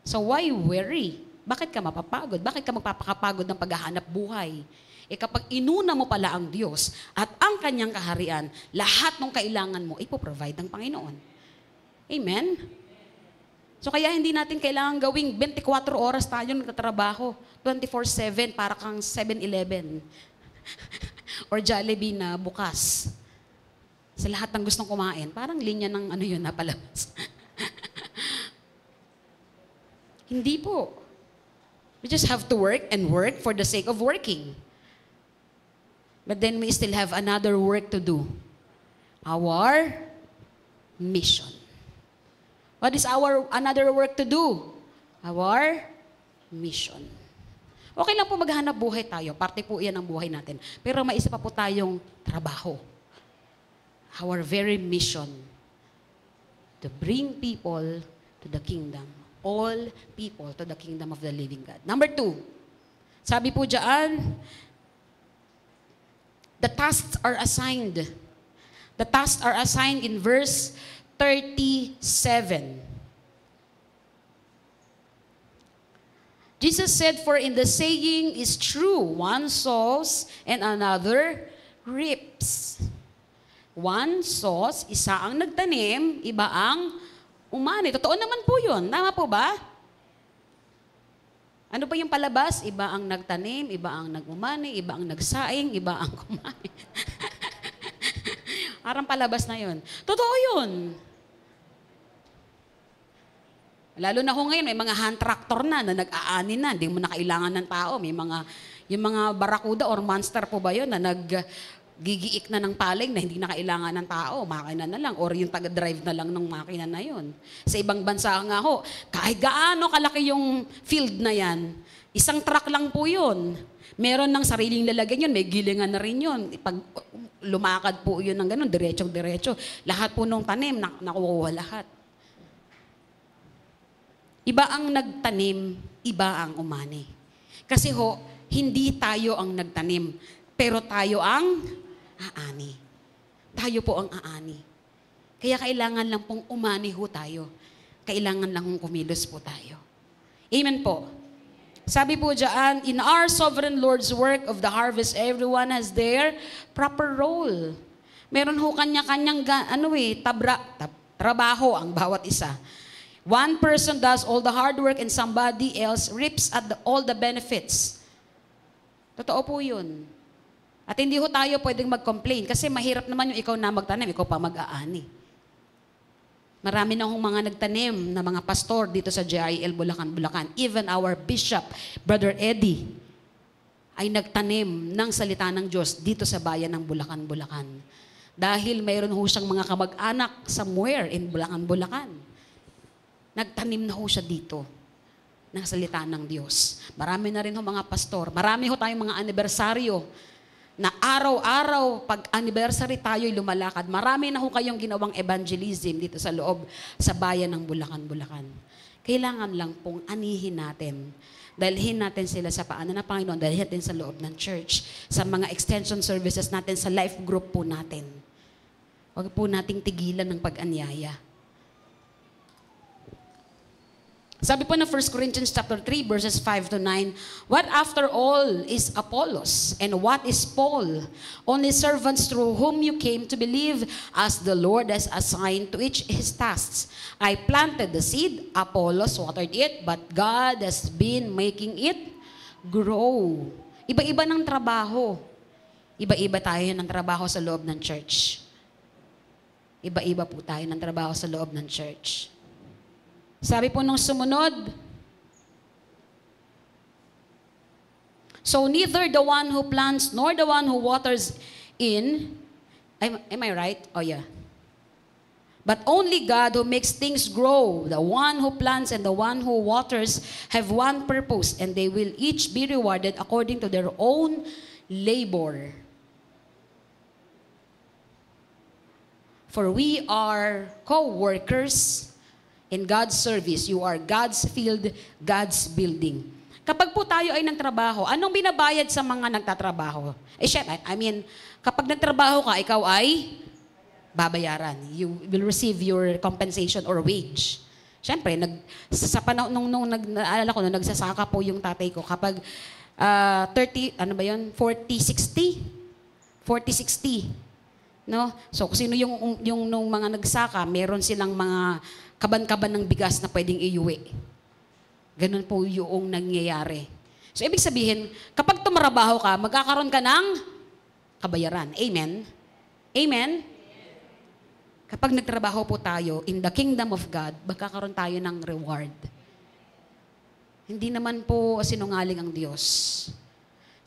So why worry? Bakit ka mapapagod? Bakit ka magpapakapagod ng paghahanap buhay? Kapag inuna mo pala ang Diyos at ang Kanyang kaharian, lahat ng kailangan mo, ipoprovide ng Panginoon. Amen? So kaya hindi natin kailangan gawing 24 oras tayo nagtatrabaho, 24/7 para kang 7-Eleven or Jollibee na bukas. Sa lahat ng gustong kumain, parang linya ng ano yun na palabas. Hindi po. We just have to work and work for the sake of working. But then we still have another work to do. Our mission. What is our another work to do? Our mission. Okay lang po maghanap buhay tayo. Parte po yan ng buhay natin. Pero may isa pa po tayong trabaho. Our very mission. To bring people to the kingdom. All people to the kingdom of the living God. Number 2. Sabi po dyan, the tasks are assigned. The tasks are assigned in verse 37. Jesus said, for in the saying is true, one sows and another reaps. One sows, isa ang nagtanim, iba ang umani. Totoo naman po yun. Tama po ba? Ano pa yung palabas? Iba ang nagtanim, iba ang nagumani, iba ang nagsaing, iba ang kumani. Parang palabas na yun. Totoo yun. Lalo na ho ngayon, may mga hand tractor na nag-aani na, hindi mo na kailangan ng tao. May yung mga barakuda or monster po ba yun na naggigiik na ng paling na hindi na kailangan ng tao, makina na lang, or yung taga-drive na lang ng makina na yun. Sa ibang bansa nga ho, kahit gaano kalaki yung field na yan, isang truck lang po yun. Meron ng sariling lalagyan yun, may gilingan na rin yun. Pag lumakad po yun ng ganun, diretsong-diretso. Lahat po nung tanim, nakukuha lahat. Iba ang nagtanim, iba ang umani. Kasi ho, hindi tayo ang nagtanim, pero tayo ang aani. Tayo po ang aani. Kaya kailangan lang pong umani ho tayo. Kailangan lang hong kumilos po tayo. Amen po. Sabi po dyan, in our sovereign Lord's work of the harvest, everyone has their proper role. Meron ho kanya-kanyang, Trabaho ang bawat isa. One person does all the hard work and somebody else reaps at all the benefits. Totoo po yun. At hindi ho tayo pwedeng mag-complain kasi mahirap naman yung ikaw na magtanim, ikaw pa mag-aani. Marami na hong mga nagtanim na mga pastor dito sa JIL Bulacan. Even our bishop, Brother Eddie, ay nagtanim ng salita ng Diyos dito sa bayan ng Bulacan. Dahil mayroon ho siyang mga kamag-anak somewhere in Bulacan. Nagtanim na ho siya dito ng salita ng Diyos. Marami na rin ho mga pastor. Marami ho tayong mga anibersaryo na araw-araw, pag anniversary tayo'y lumalakad. Marami na ho kayong ginawang evangelism dito sa loob, sa bayan ng Bulacan. Kailangan lang pong anihin natin. Dalhin natin sila sa paanan ng Panginoon, dalhin natin sa loob ng church, sa mga extension services natin, sa life group po natin. Huwag po nating tigilan ng pag-anyaya. Sabi po na 1 Corinthians chapter 3 verses 5 to 9, what after all is Apollos and what is Paul? Only servants through whom you came to believe, as the Lord has assigned to each his tasks. I planted the seed, Apollos watered it, but God has been making it grow. Iba-iba ng trabaho. Iba-iba tayo ng trabaho sa loob ng church. Iba-iba po tayo ng trabaho sa loob ng church. Sabi po nung sumunod, so neither the one who plants nor the one who waters in, am I right? Oh yeah. But only God who makes things grow. The one who plants and the one who waters have one purpose, and they will each be rewarded according to their own labor. For we are co-workers in God's service. You are God's field, God's building. Kapag po tayo ay nagtrabaho, anong binabayad sa mga nagtatrabaho? Kapag nagtrabaho ka, ikaw ay babayaran. You will receive your compensation or wage. Siyempre, sa panahon nung naalala ko, nung nagsasaka po yung tatay ko, kapag 40-60? 40-60. No? So, kung sino yung nung mga nagsaka, meron silang mga kaban-kaban ng bigas na pwedeng iuwi. Ganun po yung nangyayari. So, ibig sabihin, kapag tumarabaho ka, magkakaroon ka ng kabayaran. Amen? Amen? Kapag nagtrabaho po tayo in the kingdom of God, magkakaroon tayo ng reward. Hindi naman po sinungaling ang Diyos.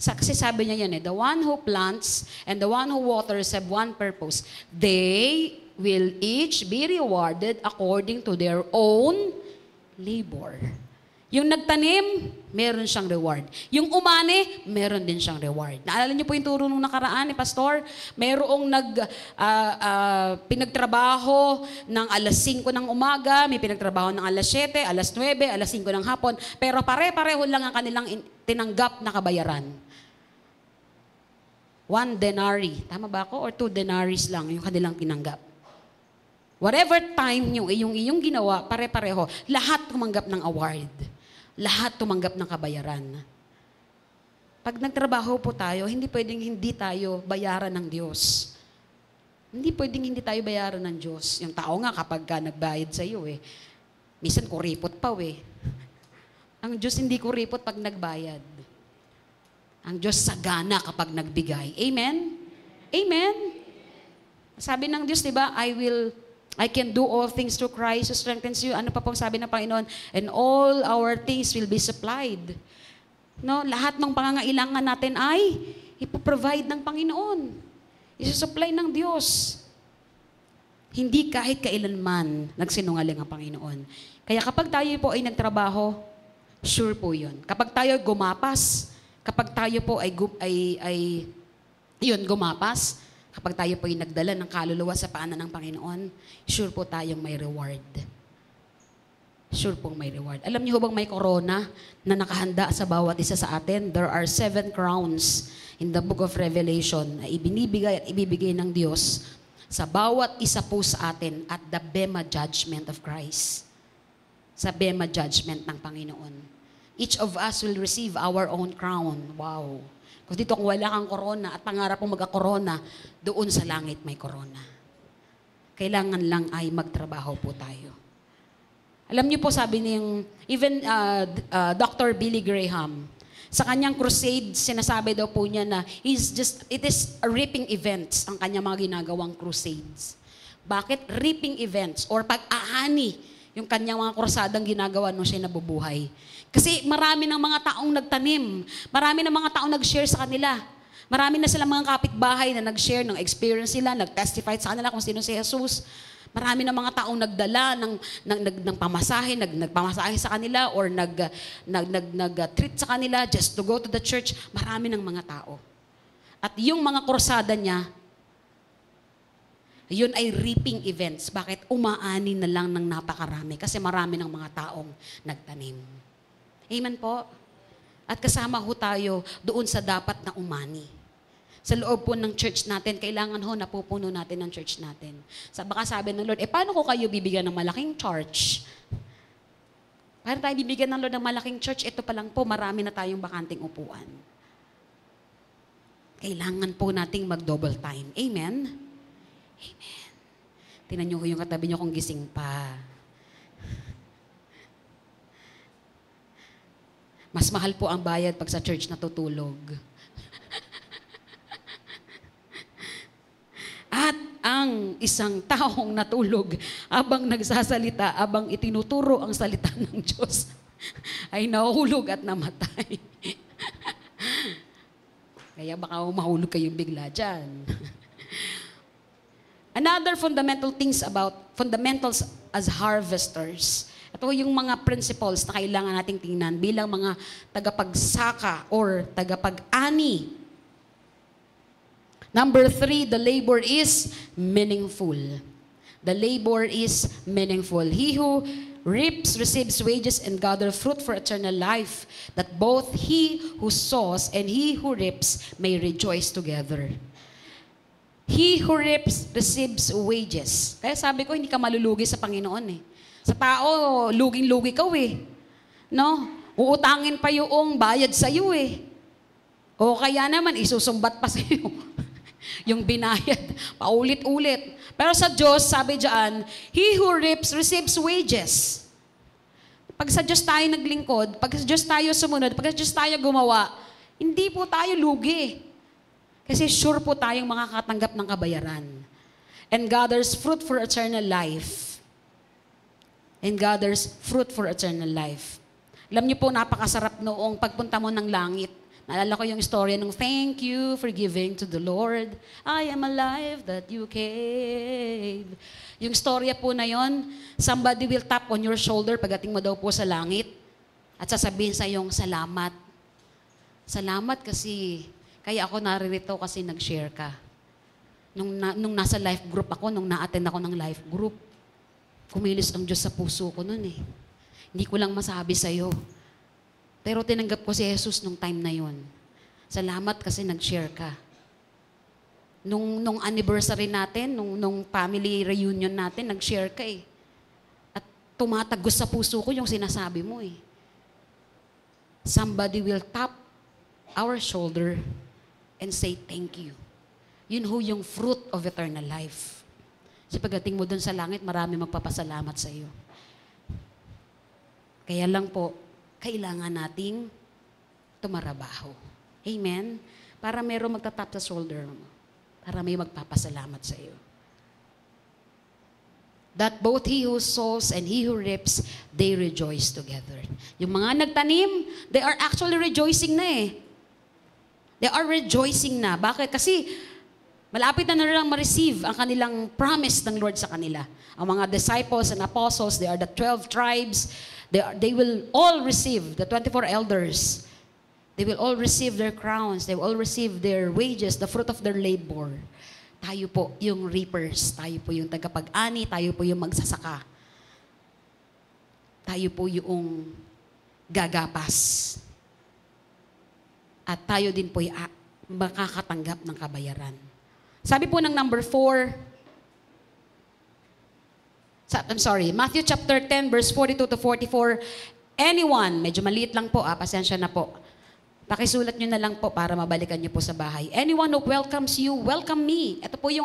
Kasi sabi niya yan the one who plants and the one who waters have one purpose. They will each be rewarded according to their own labor. Yung nagtanim, meron siyang reward. Yung umani, meron din siyang reward. Naalala niyo po yung turo nung nakaraan ni Pastor? Merong pinagtrabaho ng alas 5 ng umaga, may pinagtrabaho ng alas 7, alas 9, alas 5 ng hapon, pero pare-pareho lang ang kanilang tinanggap na kabayaran. 1 denarii. Tama ba ako? Or 2 denaries lang yung kanilang tinanggap. Whatever time yung iyong ginawa, pare-pareho. Lahat tumanggap ng award. Lahat tumanggap ng kabayaran. Pag nagtrabaho po tayo, hindi pwedeng hindi tayo bayaran ng Diyos. Hindi pwedeng hindi tayo bayaran ng Diyos. Yung tao nga kapag ka nagbayad sa iyo minsan kuripot pa Ang Diyos hindi kuripot pag nagbayad. Ang Diyos sagana kapag nagbigay. Amen? Amen? Sabi ng Diyos, di ba, I can do all things through Christ who strengthens you. Ano pa pong sabi ng Panginoon? And all our things will be supplied. No, lahat ng pangangailangan natin ay ipoprovide ng Panginoon. Isusupply ng Diyos. Hindi kahit kailanman nagsinungaling ang Panginoon. Kaya kapag tayo po ay nagtrabaho, sure po yun. Kapag tayo gumapas, kapag tayo po ay gumapas, kapag tayo po ay nagdala ng kaluluwa sa paanan ng Panginoon, sure po tayong may reward. Sure pong may reward. Alam niyo bang may corona na nakahanda sa bawat isa sa atin? There are 7 crowns in the book of Revelation na ibibigay ng Diyos sa bawat isa po sa atin at the Bema judgment of Christ. Sa Bema judgment ng Panginoon. Each of us will receive our own crown. Wow. Kung dito kung wala kang corona at pangarap mong magka-corona, doon sa langit may corona. Kailangan lang ay magtrabaho po tayo. Alam niyo po, sabi niyang, even Dr. Billy Graham, sa kanyang crusade, sinasabi daw po niya na it is a reaping events ang kanyang mga ginagawang crusades. Bakit? Reaping events or pag-aani yung kanyang mga krusadang ginagawa nung siya nabubuhay. Kasi marami ng mga taong nagtanim, marami ng mga taong nag-share sa kanila. Marami na silang mga kapitbahay na nag-share ng experience nila, nag-testify sa kanila kung sino si Jesus. Marami na mga taong nagdala ng pamasahe, nagpamasahe sa kanila or nag-treat sa kanila just to go to the church. Marami ng mga tao. At yung mga krusada niya, yun ay reaping events. Bakit? Umaani na lang ng napakarami kasi marami ng mga taong nagtanim. Amen po? At kasama ho tayo doon sa dapat na umani. Sa loob po ng church natin, kailangan ho napupuno natin ng church natin. Baka sabi ng Lord, paano ko kayo bibigyan ng malaking church? Paano tayo bibigyan ng Lord ng malaking church? Ito pa lang po, marami na tayong bakanting upuan. Kailangan po nating mag-double time. Amen? Amen. Tingnan niyo yung katabi niyo kung gising pa. Mas mahal po ang bayad pag sa church natutulog. At ang isang taong natulog abang nagsasalita, abang itinuturo ang salita ng Diyos, ay nahulog at namatay. Kaya baka mahulog kayong bigla dyan. Another fundamentals as harvesters. Ito yung mga principles na kailangan nating tingnan bilang mga tagapagsaka or tagapag-ani. Number 3, the labor is meaningful. The labor is meaningful. He who reaps receives wages and gather fruit for eternal life, that both he who sows and he who reaps may rejoice together. He who reaps receives wages. Kaya sabi ko, hindi ka malulugi sa Panginoon eh. Sa tao, luging-lugi ka eh. No? Uutangin pa yung bayad sa iyo eh. O kaya naman, isusumbat pa sa iyo. Yung binayad, paulit-ulit. Pero sa Diyos, sabi diyan, he who reaps receives wages. Pag sa Diyos tayo naglingkod, pag sa Diyos tayo sumunod, pag sa Diyos tayo gumawa, hindi po tayo lugi. Kasi sure po tayong makakatanggap ng kabayaran. And gathers fruit for eternal life. And gathers fruit for eternal life. Alam niyo po, napakasarap noong pagpunta mo ng langit. Naalala ko yung istorya nung, thank you for giving to the Lord. I am alive that you gave. Yung istorya po na yon, somebody will tap on your shoulder pagdating mo daw po sa langit at sasabihin sa iyong salamat. Salamat kasi, kaya ako naririto kasi nag-share ka. Nung nasa life group ako, nung na-attend ako ng life group, kumilos ang Diyos sa puso ko nun eh. Hindi ko lang masabi sa'yo. Pero tinanggap ko si Jesus nung time na yon. Salamat kasi nag-share ka. Nung anniversary natin, nung family reunion natin, nag-share ka eh. At tumatagos sa puso ko yung sinasabi mo eh. Somebody will tap our shoulder and say thank you. Yun ho yung fruit of eternal life. Kasi pagdating mo dun sa langit, marami magpapasalamat sa iyo. Kaya lang po, kailangan nating tumarabaho. Amen? Para mayroong magtatap sa shoulder mo. Para may magpapasalamat sa iyo. That both he who sows and he who reaps, they rejoice together. Yung mga nagtanim, they are actually rejoicing na eh. They are rejoicing na. Bakit? Kasi malapit na nilang ma-receive ang kanilang promise ng Lord sa kanila. Ang mga disciples and apostles, they are the 12 tribes. They will all receive, the 24 elders, they will all receive their crowns, they will all receive their wages, the fruit of their labor. Tayo po yung reapers, tayo po yung tagapag-ani, tayo po yung magsasaka. Tayo po yung gagapas. At tayo din po yung makakatanggap ng kabayaran. Sabi po ng number 4, Matthew chapter 10, verse 42 to 44, anyone, medyo maliit lang po, pasensya na po. Pakisulat nyo na lang po para mabalikan nyo po sa bahay. Anyone who welcomes you, welcome me. Ito po yung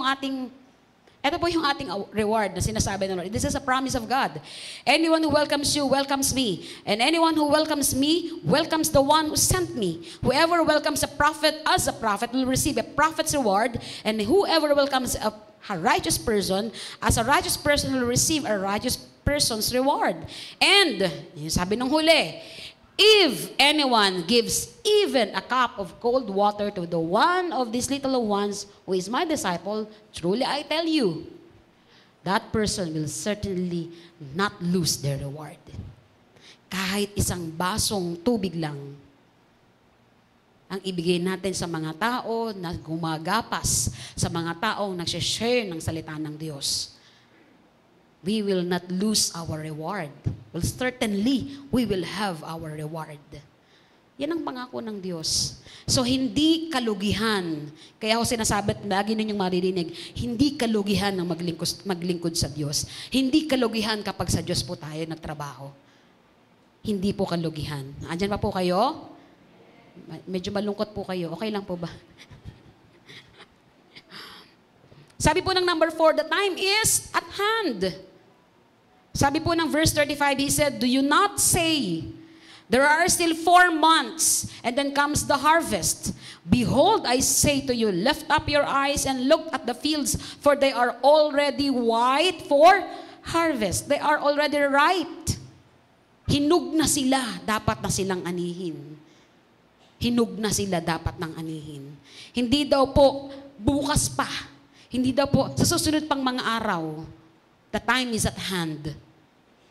Ito po yung ating reward na sinasabi ng Lord. This is a promise of God. Anyone who welcomes you, welcomes me. And anyone who welcomes me, welcomes the one who sent me. Whoever welcomes a prophet as a prophet will receive a prophet's reward. And whoever welcomes a righteous person, as a righteous person will receive a righteous person's reward. And, yung sabi ng huli, if anyone gives even a cup of cold water to the one of these little ones who is my disciple, truly I tell you, that person will certainly not lose their reward. Kahit isang basong tubig lang ang ibigay natin sa mga tao na gumagapas, sa mga taong nagsishare ng salita ng Diyos, we will not lose our reward. Well, certainly, we will have our reward. Yan ang pangako ng Diyos. So, hindi kalugihan. Kaya ako sinasabi at lagi ninyong maririnig, hindi kalugihan ng maglingkod sa Diyos. Hindi kalugihan kapag sa Diyos po tayo nagtrabaho. Hindi po kalugihan. Andyan pa po kayo? Medyo malungkot po kayo. Okay lang po ba? Sabi po ng number 4, the time is at hand. Sabi po ng verse 35, he said, do you not say, there are still 4 months, and then comes the harvest. Behold, I say to you, lift up your eyes and look at the fields, for they are already white for harvest. They are already ripe. Hinug na sila, dapat na silang anihin. Hinug na sila, dapat nang anihin. Hindi daw po, bukas pa. Hindi daw po, sa susunod pang mga araw, the time is at hand.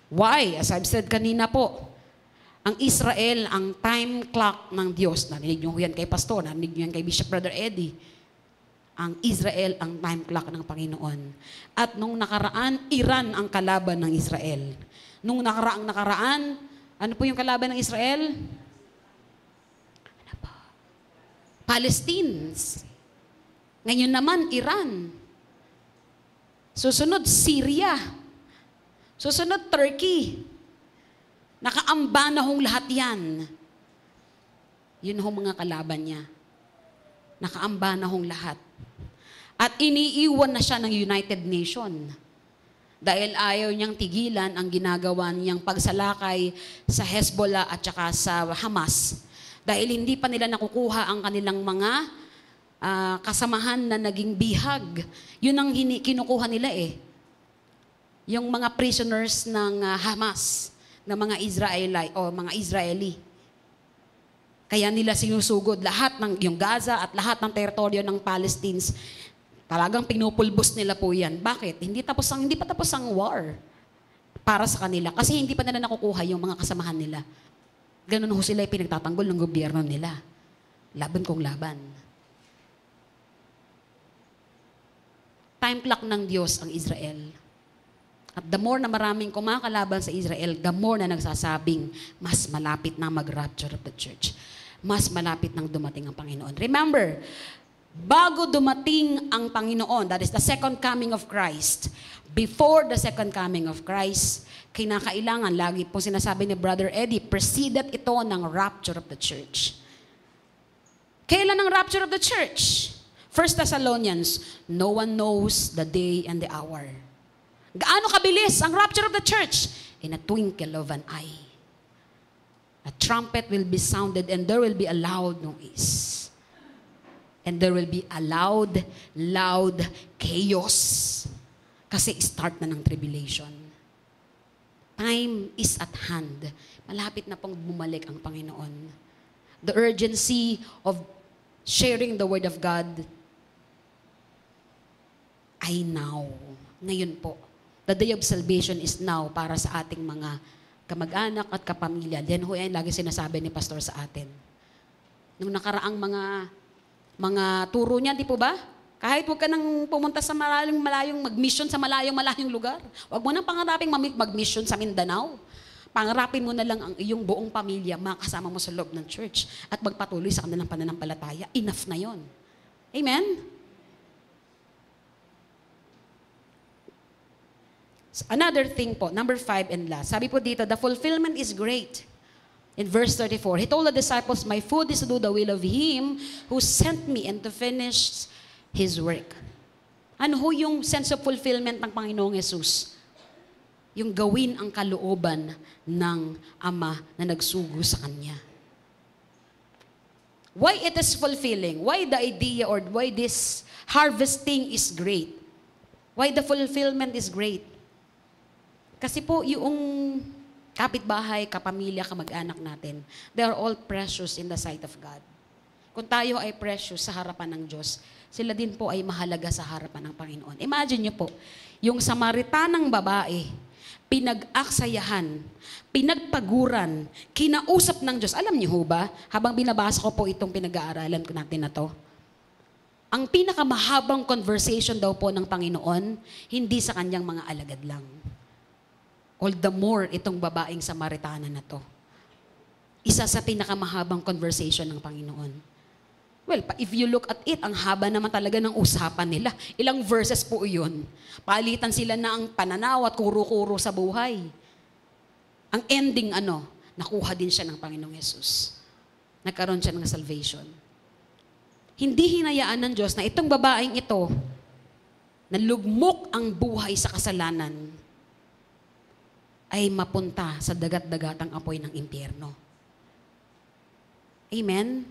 Why? As I've said kanina po, ang Israel, ang time clock ng Diyos. Narinig niyo yan kay Pastor, narinig niyo yan kay Bishop Brother Eddie. Ang Israel, ang time clock ng Panginoon. At nung nakaraan, Iran ang kalaban ng Israel. Nung nakaraan, ano po yung kalaban ng Israel? Ano po? Palestines. Ngayon naman, Iran. Susunod, Syria. Susunod, Turkey. Nakaamba na hong lahat yan. Yun hong mga kalaban niya. Nakaamba na hong lahat. At iniiwan na siya ng United Nation. Dahil ayaw niyang tigilan ang ginagawa niyang pagsalakay sa Hezbollah at saka sa Hamas. Dahil hindi pa nila nakukuha ang kanilang mga kasamahan na naging bihag. Yun ang kinukuha nila eh. Yung mga prisoners ng Hamas, ng mga Israeli. Kaya nila sinusugod lahat ng yung Gaza at lahat ng teritoryo ng Palestines. Talagang pinupulbos nila po yan. Bakit? Hindi pa tapos ang war para sa kanila. Kasi hindi pa nila nakukuha yung mga kasamahan nila. Ganun ho sila pinagtatanggol ng gobyerno nila. Laban kong laban. Time clock ng Diyos ang Israel. At the more na maraming kumakalaban sa Israel, the more na nagsasabing, mas malapit na mag-rapture of the church. Mas malapit nang dumating ang Panginoon. Remember, bago dumating ang Panginoon, that is the second coming of Christ, before the second coming of Christ, kinakailangan, lagi po sinasabi ni Brother Eddie, preceded ito ng rapture of the church. Kailan ang rapture of the church? 1 Thessalonians, no one knows the day and the hour. Gaano kabilis ang rapture of the church? In a twinkle of an eye. A trumpet will be sounded and there will be a loud noise. And there will be a loud chaos. Kasi start na ng tribulation. Time is at hand. Malapit na pong bumalik ang Panginoon. The urgency of sharing the Word of God ay now. Ngayon po. The day of salvation is now para sa ating mga kamag-anak at kapamilya. Yan ho yan lagi sinasabi ni Pastor sa atin. Nung nakaraang mga turo niya, di po ba? Kahit huwag ka nang pumunta sa malayong mag-mission sa malayong lugar. Huwag mo nang pangaraping mag-mission sa Mindanao. Pangarapin mo na lang ang iyong buong pamilya, makasama mo sa loob ng church at magpatuloy sa kanilang pananampalataya. Enough na yon. Amen? Another thing po, number 5 and last. Sabi po dito, the fulfillment is great. In verse 34, he told the disciples, my food is to do the will of Him who sent me and to finish His work. Ano ho yung sense of fulfillment ng Panginoong Yesus? Yung gawin ang kalooban ng Ama na nagsugo sa Kanya. Why it is fulfilling? Why the idea or why this harvesting is great? Why the fulfillment is great? Kasi po yung kapitbahay, kapamilya, kamag-anak natin, they are all precious in the sight of God. Kung tayo ay precious sa harapan ng Diyos, sila din po ay mahalaga sa harapan ng Panginoon. Imagine niyo po, yung Samaritanang babae, pinag-aksayahan, pinagpaguran, kinausap ng Diyos. Alam niyo ho ba, habang binabasa ko po itong pinag-aaralan natin na to, ang pinakamahabang conversation daw po ng Panginoon, hindi sa kanyang mga alagad lang. All the more itong babaeng Samaritana na to. Isa sa pinakamahabang conversation ng Panginoon. Well, if you look at it, ang haba naman talaga ng usapan nila. Ilang verses po yun. Palitan sila na ang pananaw at kuro-kuro sa buhay. Ang ending, nakuha din siya ng Panginoong Yesus. Nagkaroon siya ng salvation. Hindi hinayaan ng Diyos na itong babaeng ito, na lugmok ang buhay sa kasalanan, ay mapunta sa dagat-dagatang apoy ng impyerno. Amen?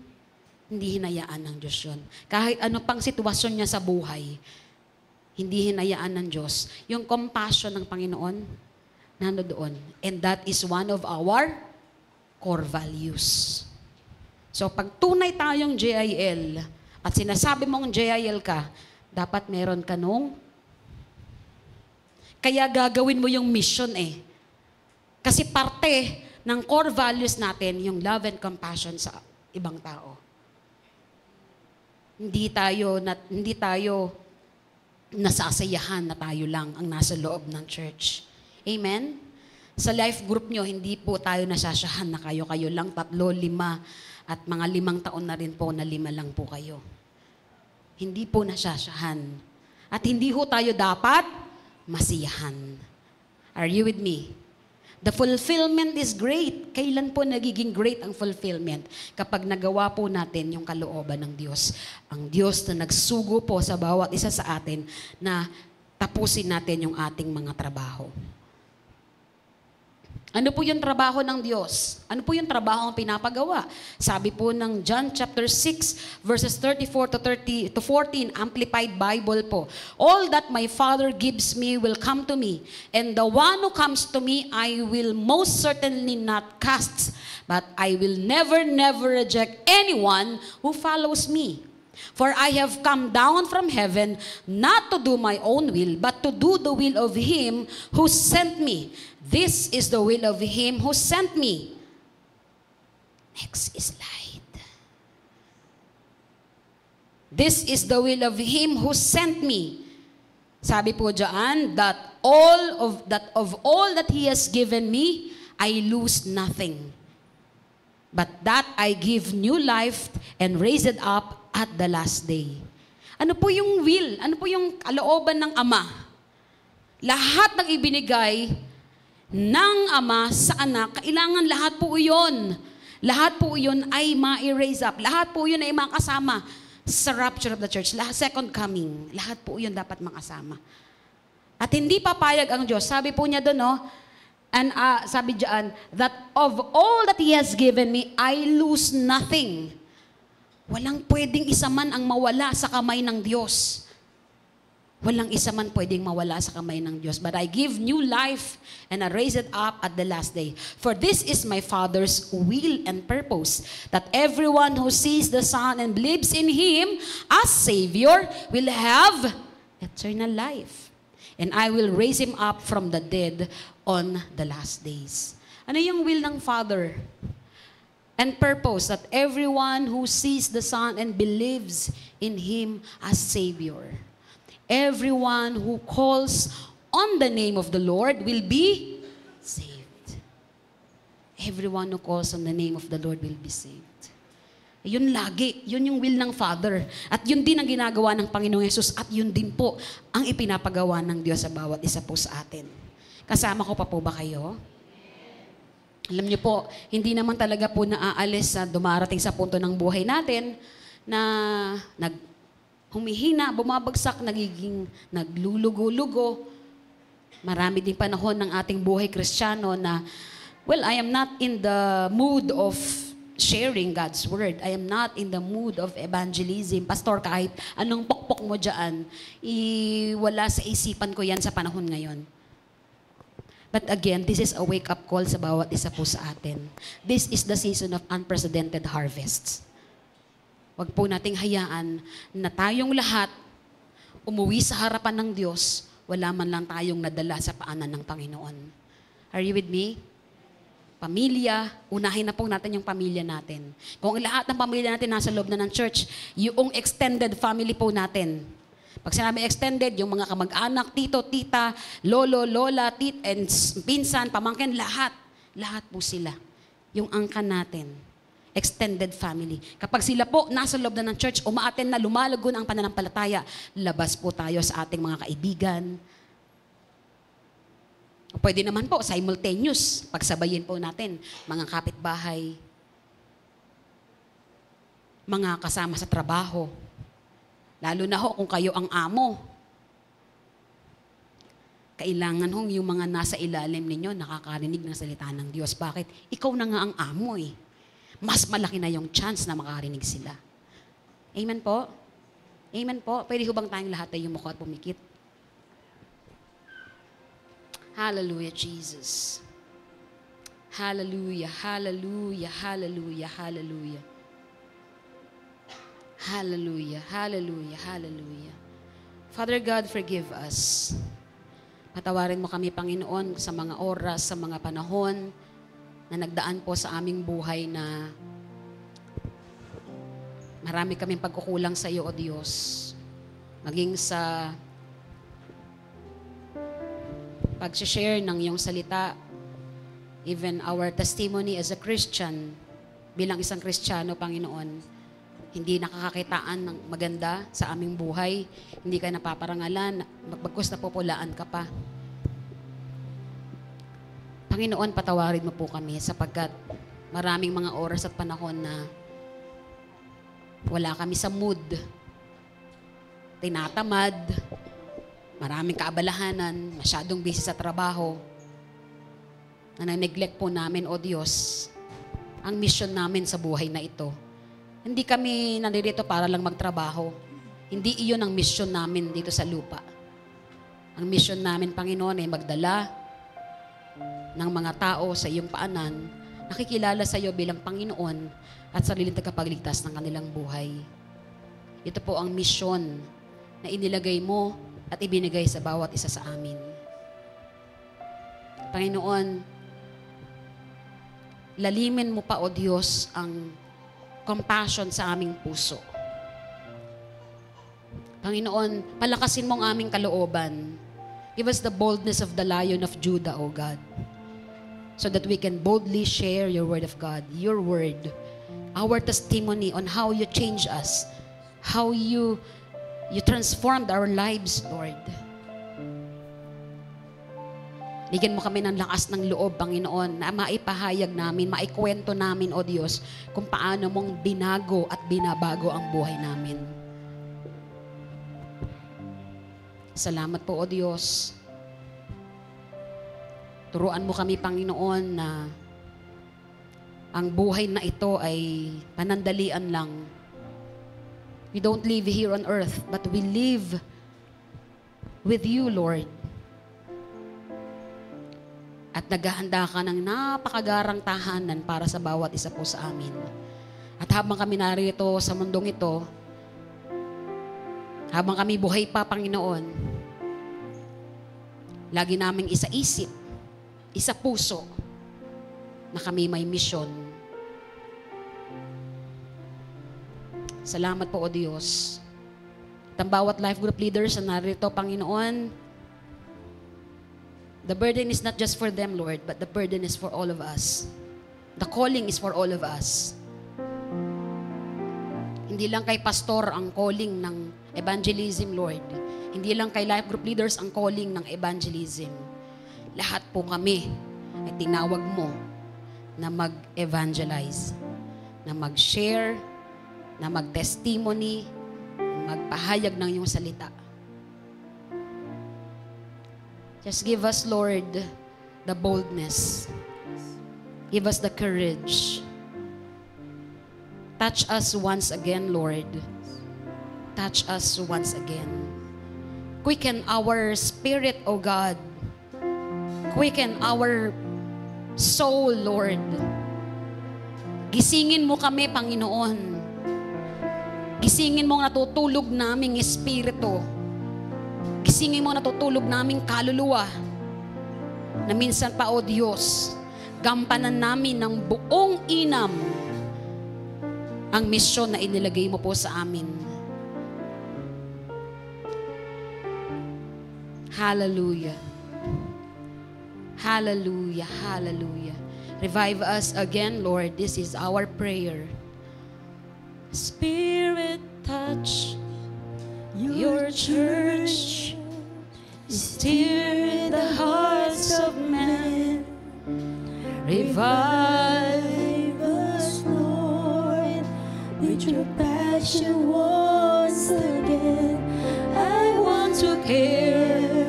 Hindi hinayaan ng Diyos yun. Kahit ano pang sitwasyon niya sa buhay, hindi hinayaan ng Diyos. Yung compassion ng Panginoon, nandoon. And that is one of our core values. So pag tunay tayong JIL, at sinasabi mong JIL ka, dapat meron ka nung, kaya gagawin mo yung mission eh. Kasi parte ng core values natin, yung love and compassion sa ibang tao. Hindi tayo nasasayahan na tayo lang ang nasa loob ng church. Amen? Sa life group nyo, hindi po tayo nasasayahan na kayo lang 3, 5, at mga 5 taon na rin po na 5 lang po kayo. Hindi po nasasayahan. At hindi ho tayo dapat masiyahan. Are you with me? The fulfillment is great. Kailan po nagiging great ang fulfillment? Kapag nagawa po natin yung kalooban ng Diyos. Ang Diyos na nagsugo po sa bawat isa sa atin na tapusin natin yung ating mga trabaho. Ano po yung trabaho ng Diyos? Ano po yung trabaho ang pinapagawa? Sabi po ng John chapter 6 verses 34 to 14 Amplified Bible po. All that my Father gives me will come to me, and the one who comes to me I will most certainly not cast, but I will never reject anyone who follows me. For I have come down from heaven not to do my own will, but to do the will of Him who sent me. This is the will of Him who sent me. Next slide. This is the will of Him who sent me. Sabi po dyan, that of all that He has given me, I lose nothing. But that I give new life and raise it up at the last day. Ano po yung will? Ano po yung kalooban ng Ama? Lahat ng ibinigay ng Ama sa Anak, kailangan lahat po yun. Lahat po yun ay ma-erase up. Lahat po yun ay makasama sa rapture of the church. Second coming. Lahat po yun dapat makasama. At hindi papayag ang Diyos. Sabi po niya doon, sabi diyan, that of all that He has given me, I lose nothing. Walang pwedeng isa man ang mawala sa kamay ng Diyos. Walang isa man pwedeng mawala sa kamay ng Diyos. But I give new life and I raise it up at the last day. For this is my Father's will and purpose, that everyone who sees the Son and believes in Him as Savior will have eternal life. And I will raise him up from the dead on the last days. Ano yung will ng Father? And purpose, that everyone who sees the Son and believes in Him as Savior. Everyone who calls on the name of the Lord will be saved. Everyone who calls on the name of the Lord will be saved. Yun lagi, yun yung will ng Father. At yun din ang ginagawa ng Panginoong Yesus at yun din po ang ipinapagawa ng Diyos sa bawat isa po sa atin. Kasama ko pa po ba kayo? Alam niyo po, hindi naman talaga po naaalis sa dumarating sa punto ng buhay natin na humihina, bumabagsak, nagiging naglulugo-lugo. Marami din panahon ng ating buhay Kristiyano na, well, I am not in the mood of sharing God's Word. I am not in the mood of evangelism. Pastor, kahit anong pokpok mo dyan, wala sa isipan ko yan sa panahon ngayon. But again, this is a wake-up call sa bawat isa po sa atin. This is the season of unprecedented harvests. Huwag po nating hayaan na tayong lahat umuwi sa harapan ng Diyos, wala man lang tayong nadala sa paanan ng Panginoon. Are you with me? Pamilya, unahin na po natin yung pamilya natin. Kung lahat ng pamilya natin nasa loob na ng church, yung extended family po natin. Pag sinabi extended, yung mga kamag-anak, tito, tita, lolo, lola, and pinsan, pamangkin, lahat. Lahat po sila. Yung angkan natin. Extended family. Kapag sila po nasa loob na ng church, umaaten na, lumalagon ang pananampalataya, labas po tayo sa ating mga kaibigan. Pwede naman po, simultaneous, pagsabayin po natin, mga kapitbahay, mga kasama sa trabaho. Lalo na ho kung kayo ang amo. Kailangan hong yung mga nasa ilalim ninyo nakakarinig ng salita ng Diyos. Bakit? Ikaw na nga ang amo eh. Mas malaki na yung chance na makarinig sila. Amen po? Amen po? Pwede ho bang tayong lahat ay yumuko at pumikit? Hallelujah, Jesus. Hallelujah, hallelujah, hallelujah, hallelujah. Hallelujah, hallelujah, hallelujah. Father God, forgive us. Patawarin mo kami, Panginoon, sa mga oras, sa mga panahon na nagdaan po sa aming buhay na marami kaming pagkukulang sa iyo, O Diyos. Maging sa pag-share ng iyong salita, even our testimony as a Christian, bilang isang Kristiyano, Panginoon, hindi nakakakitaan ng maganda sa aming buhay, hindi ka napaparangalan, bagkus na pupulaan ka pa. Panginoon, patawarin mo po kami sapagkat maraming mga oras at panahon na wala kami sa mood, tinatamad, maraming kaabalahanan, masyadong busy sa trabaho, na neglect po namin, O Diyos, ang mission namin sa buhay na ito. Hindi kami nandito para lang magtrabaho. Hindi iyon ang mission namin dito sa lupa. Ang mission namin, Panginoon, ay magdala ng mga tao sa iyong paanan, nakikilala sa iyo bilang Panginoon at sariling tagapagligtas ng kanilang buhay. Ito po ang mission na inilagay mo at ibinigay sa bawat isa sa amin. Panginoon, lalimin mo pa, O Diyos, ang compassion sa aming puso. Panginoon, palakasin mo ang aming kalooban. Give us the boldness of the Lion of Judah, O God, so that we can boldly share your word of God, your word, our testimony on how you change us, how you transformed our lives, Lord. Bigyan mo kami ng lakas ng loob, Panginoon, na maipahayag namin, maikwento namin, O Diyos, kung paano mong binago at binabago ang buhay namin. Salamat po, O Diyos. Turuan mo kami, Panginoon, na ang buhay na ito ay panandalian lang. We don't live here on earth, but we live with you, Lord. At naghahanda ka ng napakagarang tahanan para sa bawat isa po sa amin. At habang kami narito sa mundong ito, habang kami buhay pa, Panginoon, lagi naming isa-isip, isa puso, na kami may misyon. Salamat po, O Diyos. At ang bawat life group leaders na narito, Panginoon, the burden is not just for them, Lord, but the burden is for all of us. The calling is for all of us. Hindi lang kay pastor ang calling ng evangelism, Lord. Hindi lang kay life group leaders ang calling ng evangelism. Lahat po kami ay tinawag mo na mag-evangelize, na mag-share, na mag-testimony, magpahayag ng iyong salita. Just give us, Lord, the boldness. Give us the courage. Touch us once again, Lord. Touch us once again. Quicken our spirit, O God. Quicken our soul, Lord. Gisingin mo kami, Panginoon. Gisingin mo ang natutulog naming espiritu. Gisingin mo ang natutulog naming kaluluwa. Na minsan pa, O Diyos, gampanan namin ng buong inam ang misyon na inilagay mo po sa amin. Hallelujah. Hallelujah. Hallelujah. Revive us again, Lord. This is our prayer. Spirit, touch your church. Stir the hearts of men. Revive us, Lord, with your passion once again. I want to care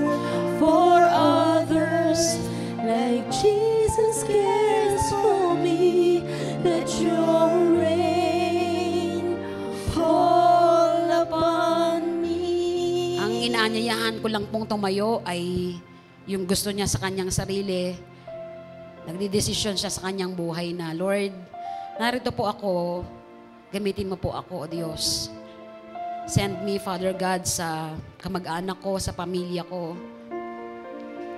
for others like Jesus cares for me. Let your rain fall upon me. Ang inaanyayahan ko lang pong tumayo ay yung gusto niya sa kanyang sarili. Nagdidesisyon siya sa kanyang buhay na, Lord, narito po ako, gamitin mo po ako, O Diyos. Send me, Father God, sa kamag-anak ko, sa pamilya ko,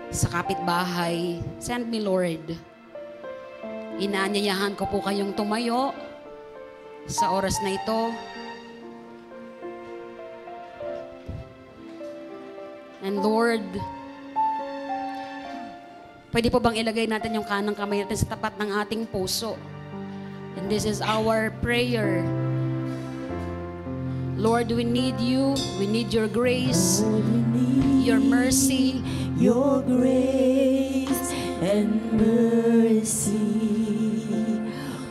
sa kapitbahay. Send me, Lord. Inaanyayahan ko po kayong tumayo sa oras na ito. And Lord, pwede po bang ilagay natin yung kanang kamay natin sa tapat ng ating puso? And this is our prayer. Lord, we need you. We need your grace, your mercy, your grace and mercy.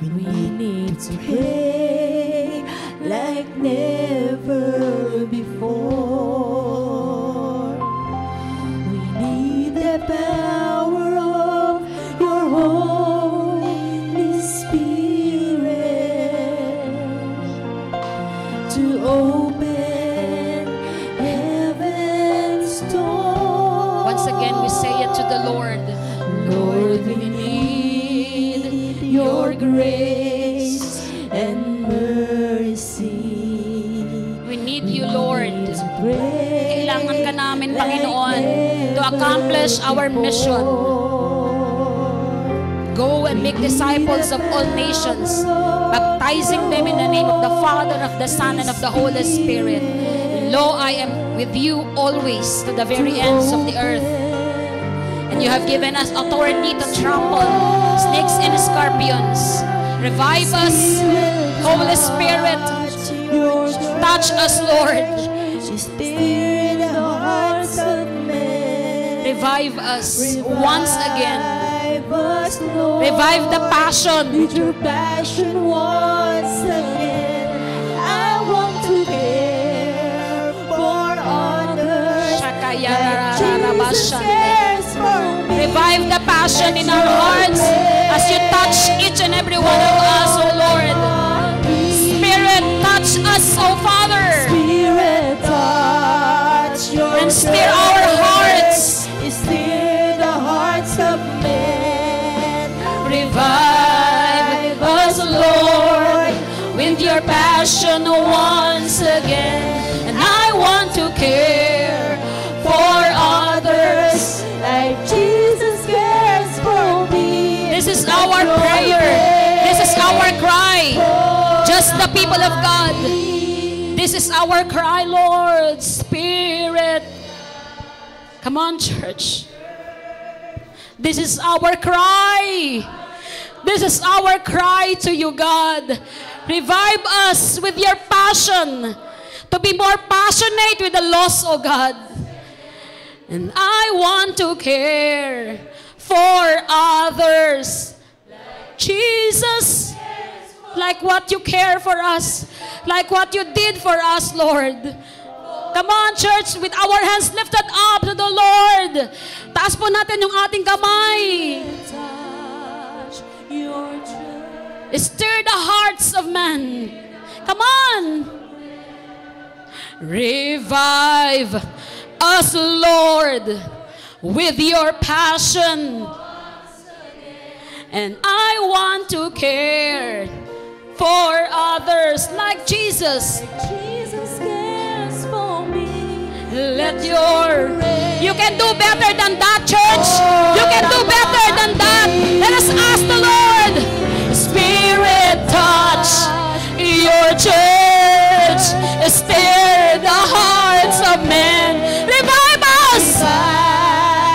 We need to pray like never before. We need the power of your Holy Spirit to open heaven's door. Once again, we say it to the Lord. Lord, we need your grace and mercy. We need you, Lord. Pray Kailangan ka namin, Panginoon, to accomplish our mission. Go and make disciples of all nations, baptizing them in the name of the Father, of the Son, and of the Holy Spirit. Lo, I am with you always to the very ends of the earth. And you have given us authority to trample snakes and scorpions. Revive us, Holy Spirit. Touch us, Lord. Stir the hearts of men. Revive us once again. Revive Revive the passion. with your passion once again. I want to care for others like Jesus cares for me. Revive the passion in our hearts as you touch each and every one of us, O Lord. Spirit, touch us, O Father. Spirit, touch your And stir our hearts. Stir the hearts of men. Revive us, Lord, with your passion once again. And I want to care for others. Like Jesus cares for me. This is our prayer. This is our cry. Just the people of God. This is our cry, Lord. Spirit. Come on, church. This is our cry. This is our cry to you, God. Revive us with your passion to be more passionate with the lost, oh God. And I want to care for others. Jesus, like what you care for us, like what you did for us, Lord. Come on, church, with our hands lifted up to the Lord. Taas po natin yung ating kamay. Touch your church. Stir the hearts of men. Come on. Revive us, Lord, with your passion. And I want to care for others like Jesus. Jesus cares for me. Let your... You can do better than that, church. You can do better than that. Let us ask the Lord. Spirit, touch your church. Stir the hearts of men. Revive us.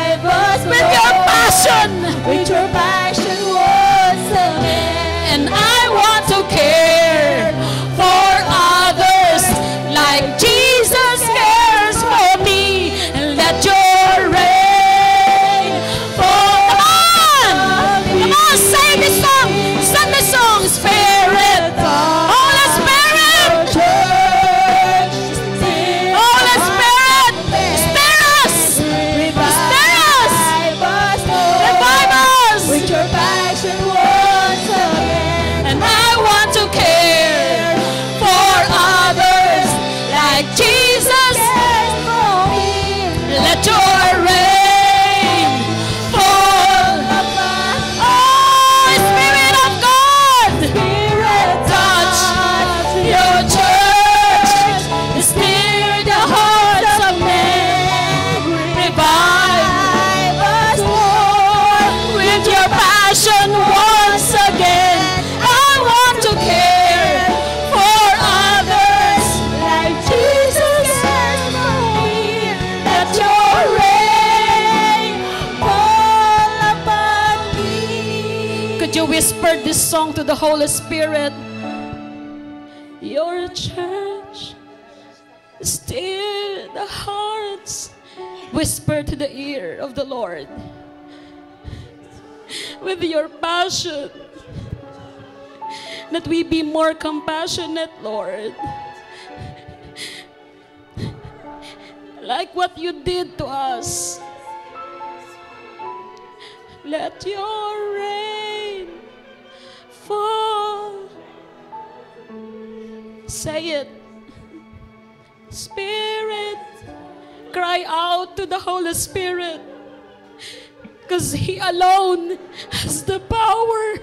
Revive us, With your passion. With your passion once again. And I want to care for others like Jesus cares for me. And let your rain fall. Come on, sing this song. Sing this song. Spirit, Holy Spirit, Holy Spirit, stir us, stir us, revive us. With your passion once again. And I want to care for others like Jesus. Cares for me. Let your rain fall. Oh, Spirit of God, Spirit, touch your church. Stir the hearts of men. Revive us, with your passion once again. I want to care for others like Jesus cares for me. Let your rain Fall upon me. Could you whisper this song to the Holy Spirit? Your church, still the hearts. Whisper to the ear of the Lord. With your passion, that we be more compassionate, Lord. Like what you did to us. Let your rain fall. Say it. Spirit, cry out to the Holy Spirit. Because He alone has the power.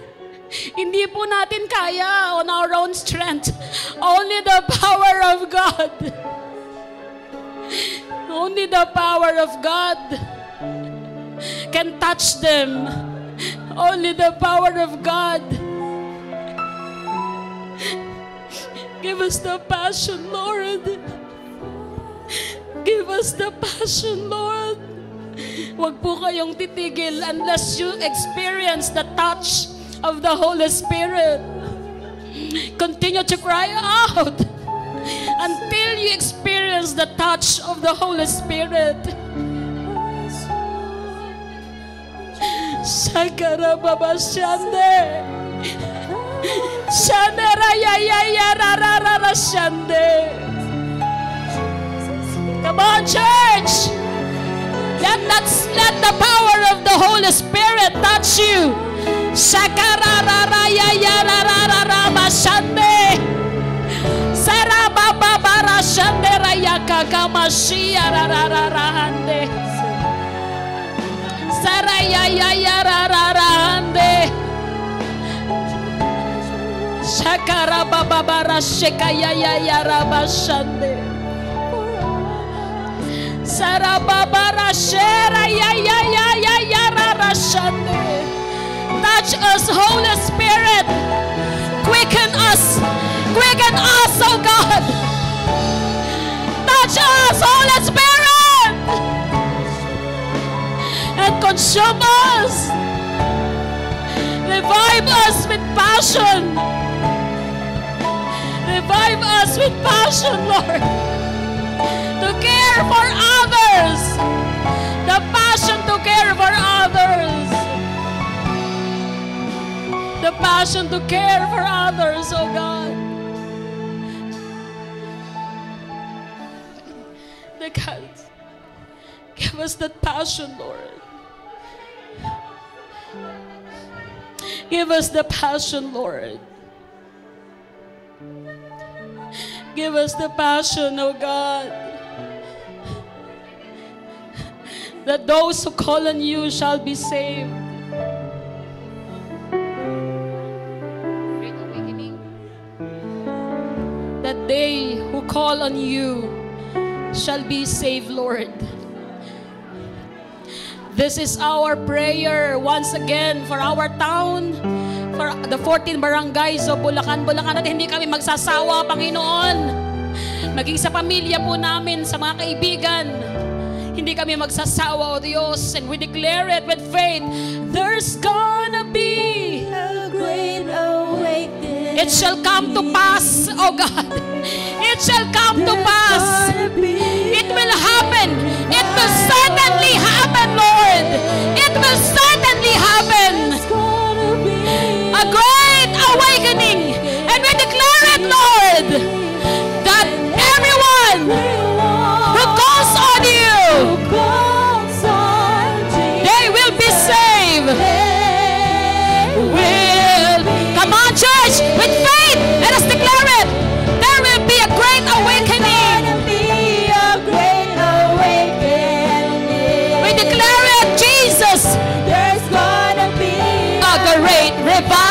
Hindi po natin kaya on our own strength. Only the power of God. Only the power of God can touch them. Only the power of God. Give us the passion, Lord. Give us the passion, Lord. Huwag po kayong titigil unless you experience the touch of the Holy Spirit. Continue to cry out until you experience the touch of the Holy Spirit. Shakarababashande. Shandarayayayarararashande. Come on, church. Let the power of the Holy Spirit touch you. Shakarararayayarararabashande. Sarabababarashande rayakakamashiyarararahande. Sarayayayarararahande. Shakarabababarashekayayayarabashande. Sarababarasherayayayayararashande. Touch us, Holy Spirit. Quicken us. Quicken us, oh God. Touch us, Holy Spirit. And consume us. Revive us with passion. Revive us with passion, Lord. To care for others. The passion to care for others. The passion passion to care for others, oh God. God, give us that passion, Lord. Give us the passion, Lord. Give us the passion, oh God, that those who call on you shall be saved. Great awakening. That they who call on you shall be saved, Lord. This is our prayer once again for our town, for the 14 barangays of Bulacan. Bulacan, at hindi kami magsasawa, Panginoon. Maging sa pamilya po namin, sa mga kaibigan, hindi kami magsasawa, O Diyos. And we declare it with faith. There's gonna be A great awakening. it shall come to pass, oh God. It shall come to pass. It will happen. It will certainly happen, Lord. It will certainly happen. A great awakening. And we declare it, Lord, that everyone who calls on you, they will be saved. Come on, church, with faith, let us declare it. There will be a great awakening. We declare it, Jesus. There's gonna be A great revival.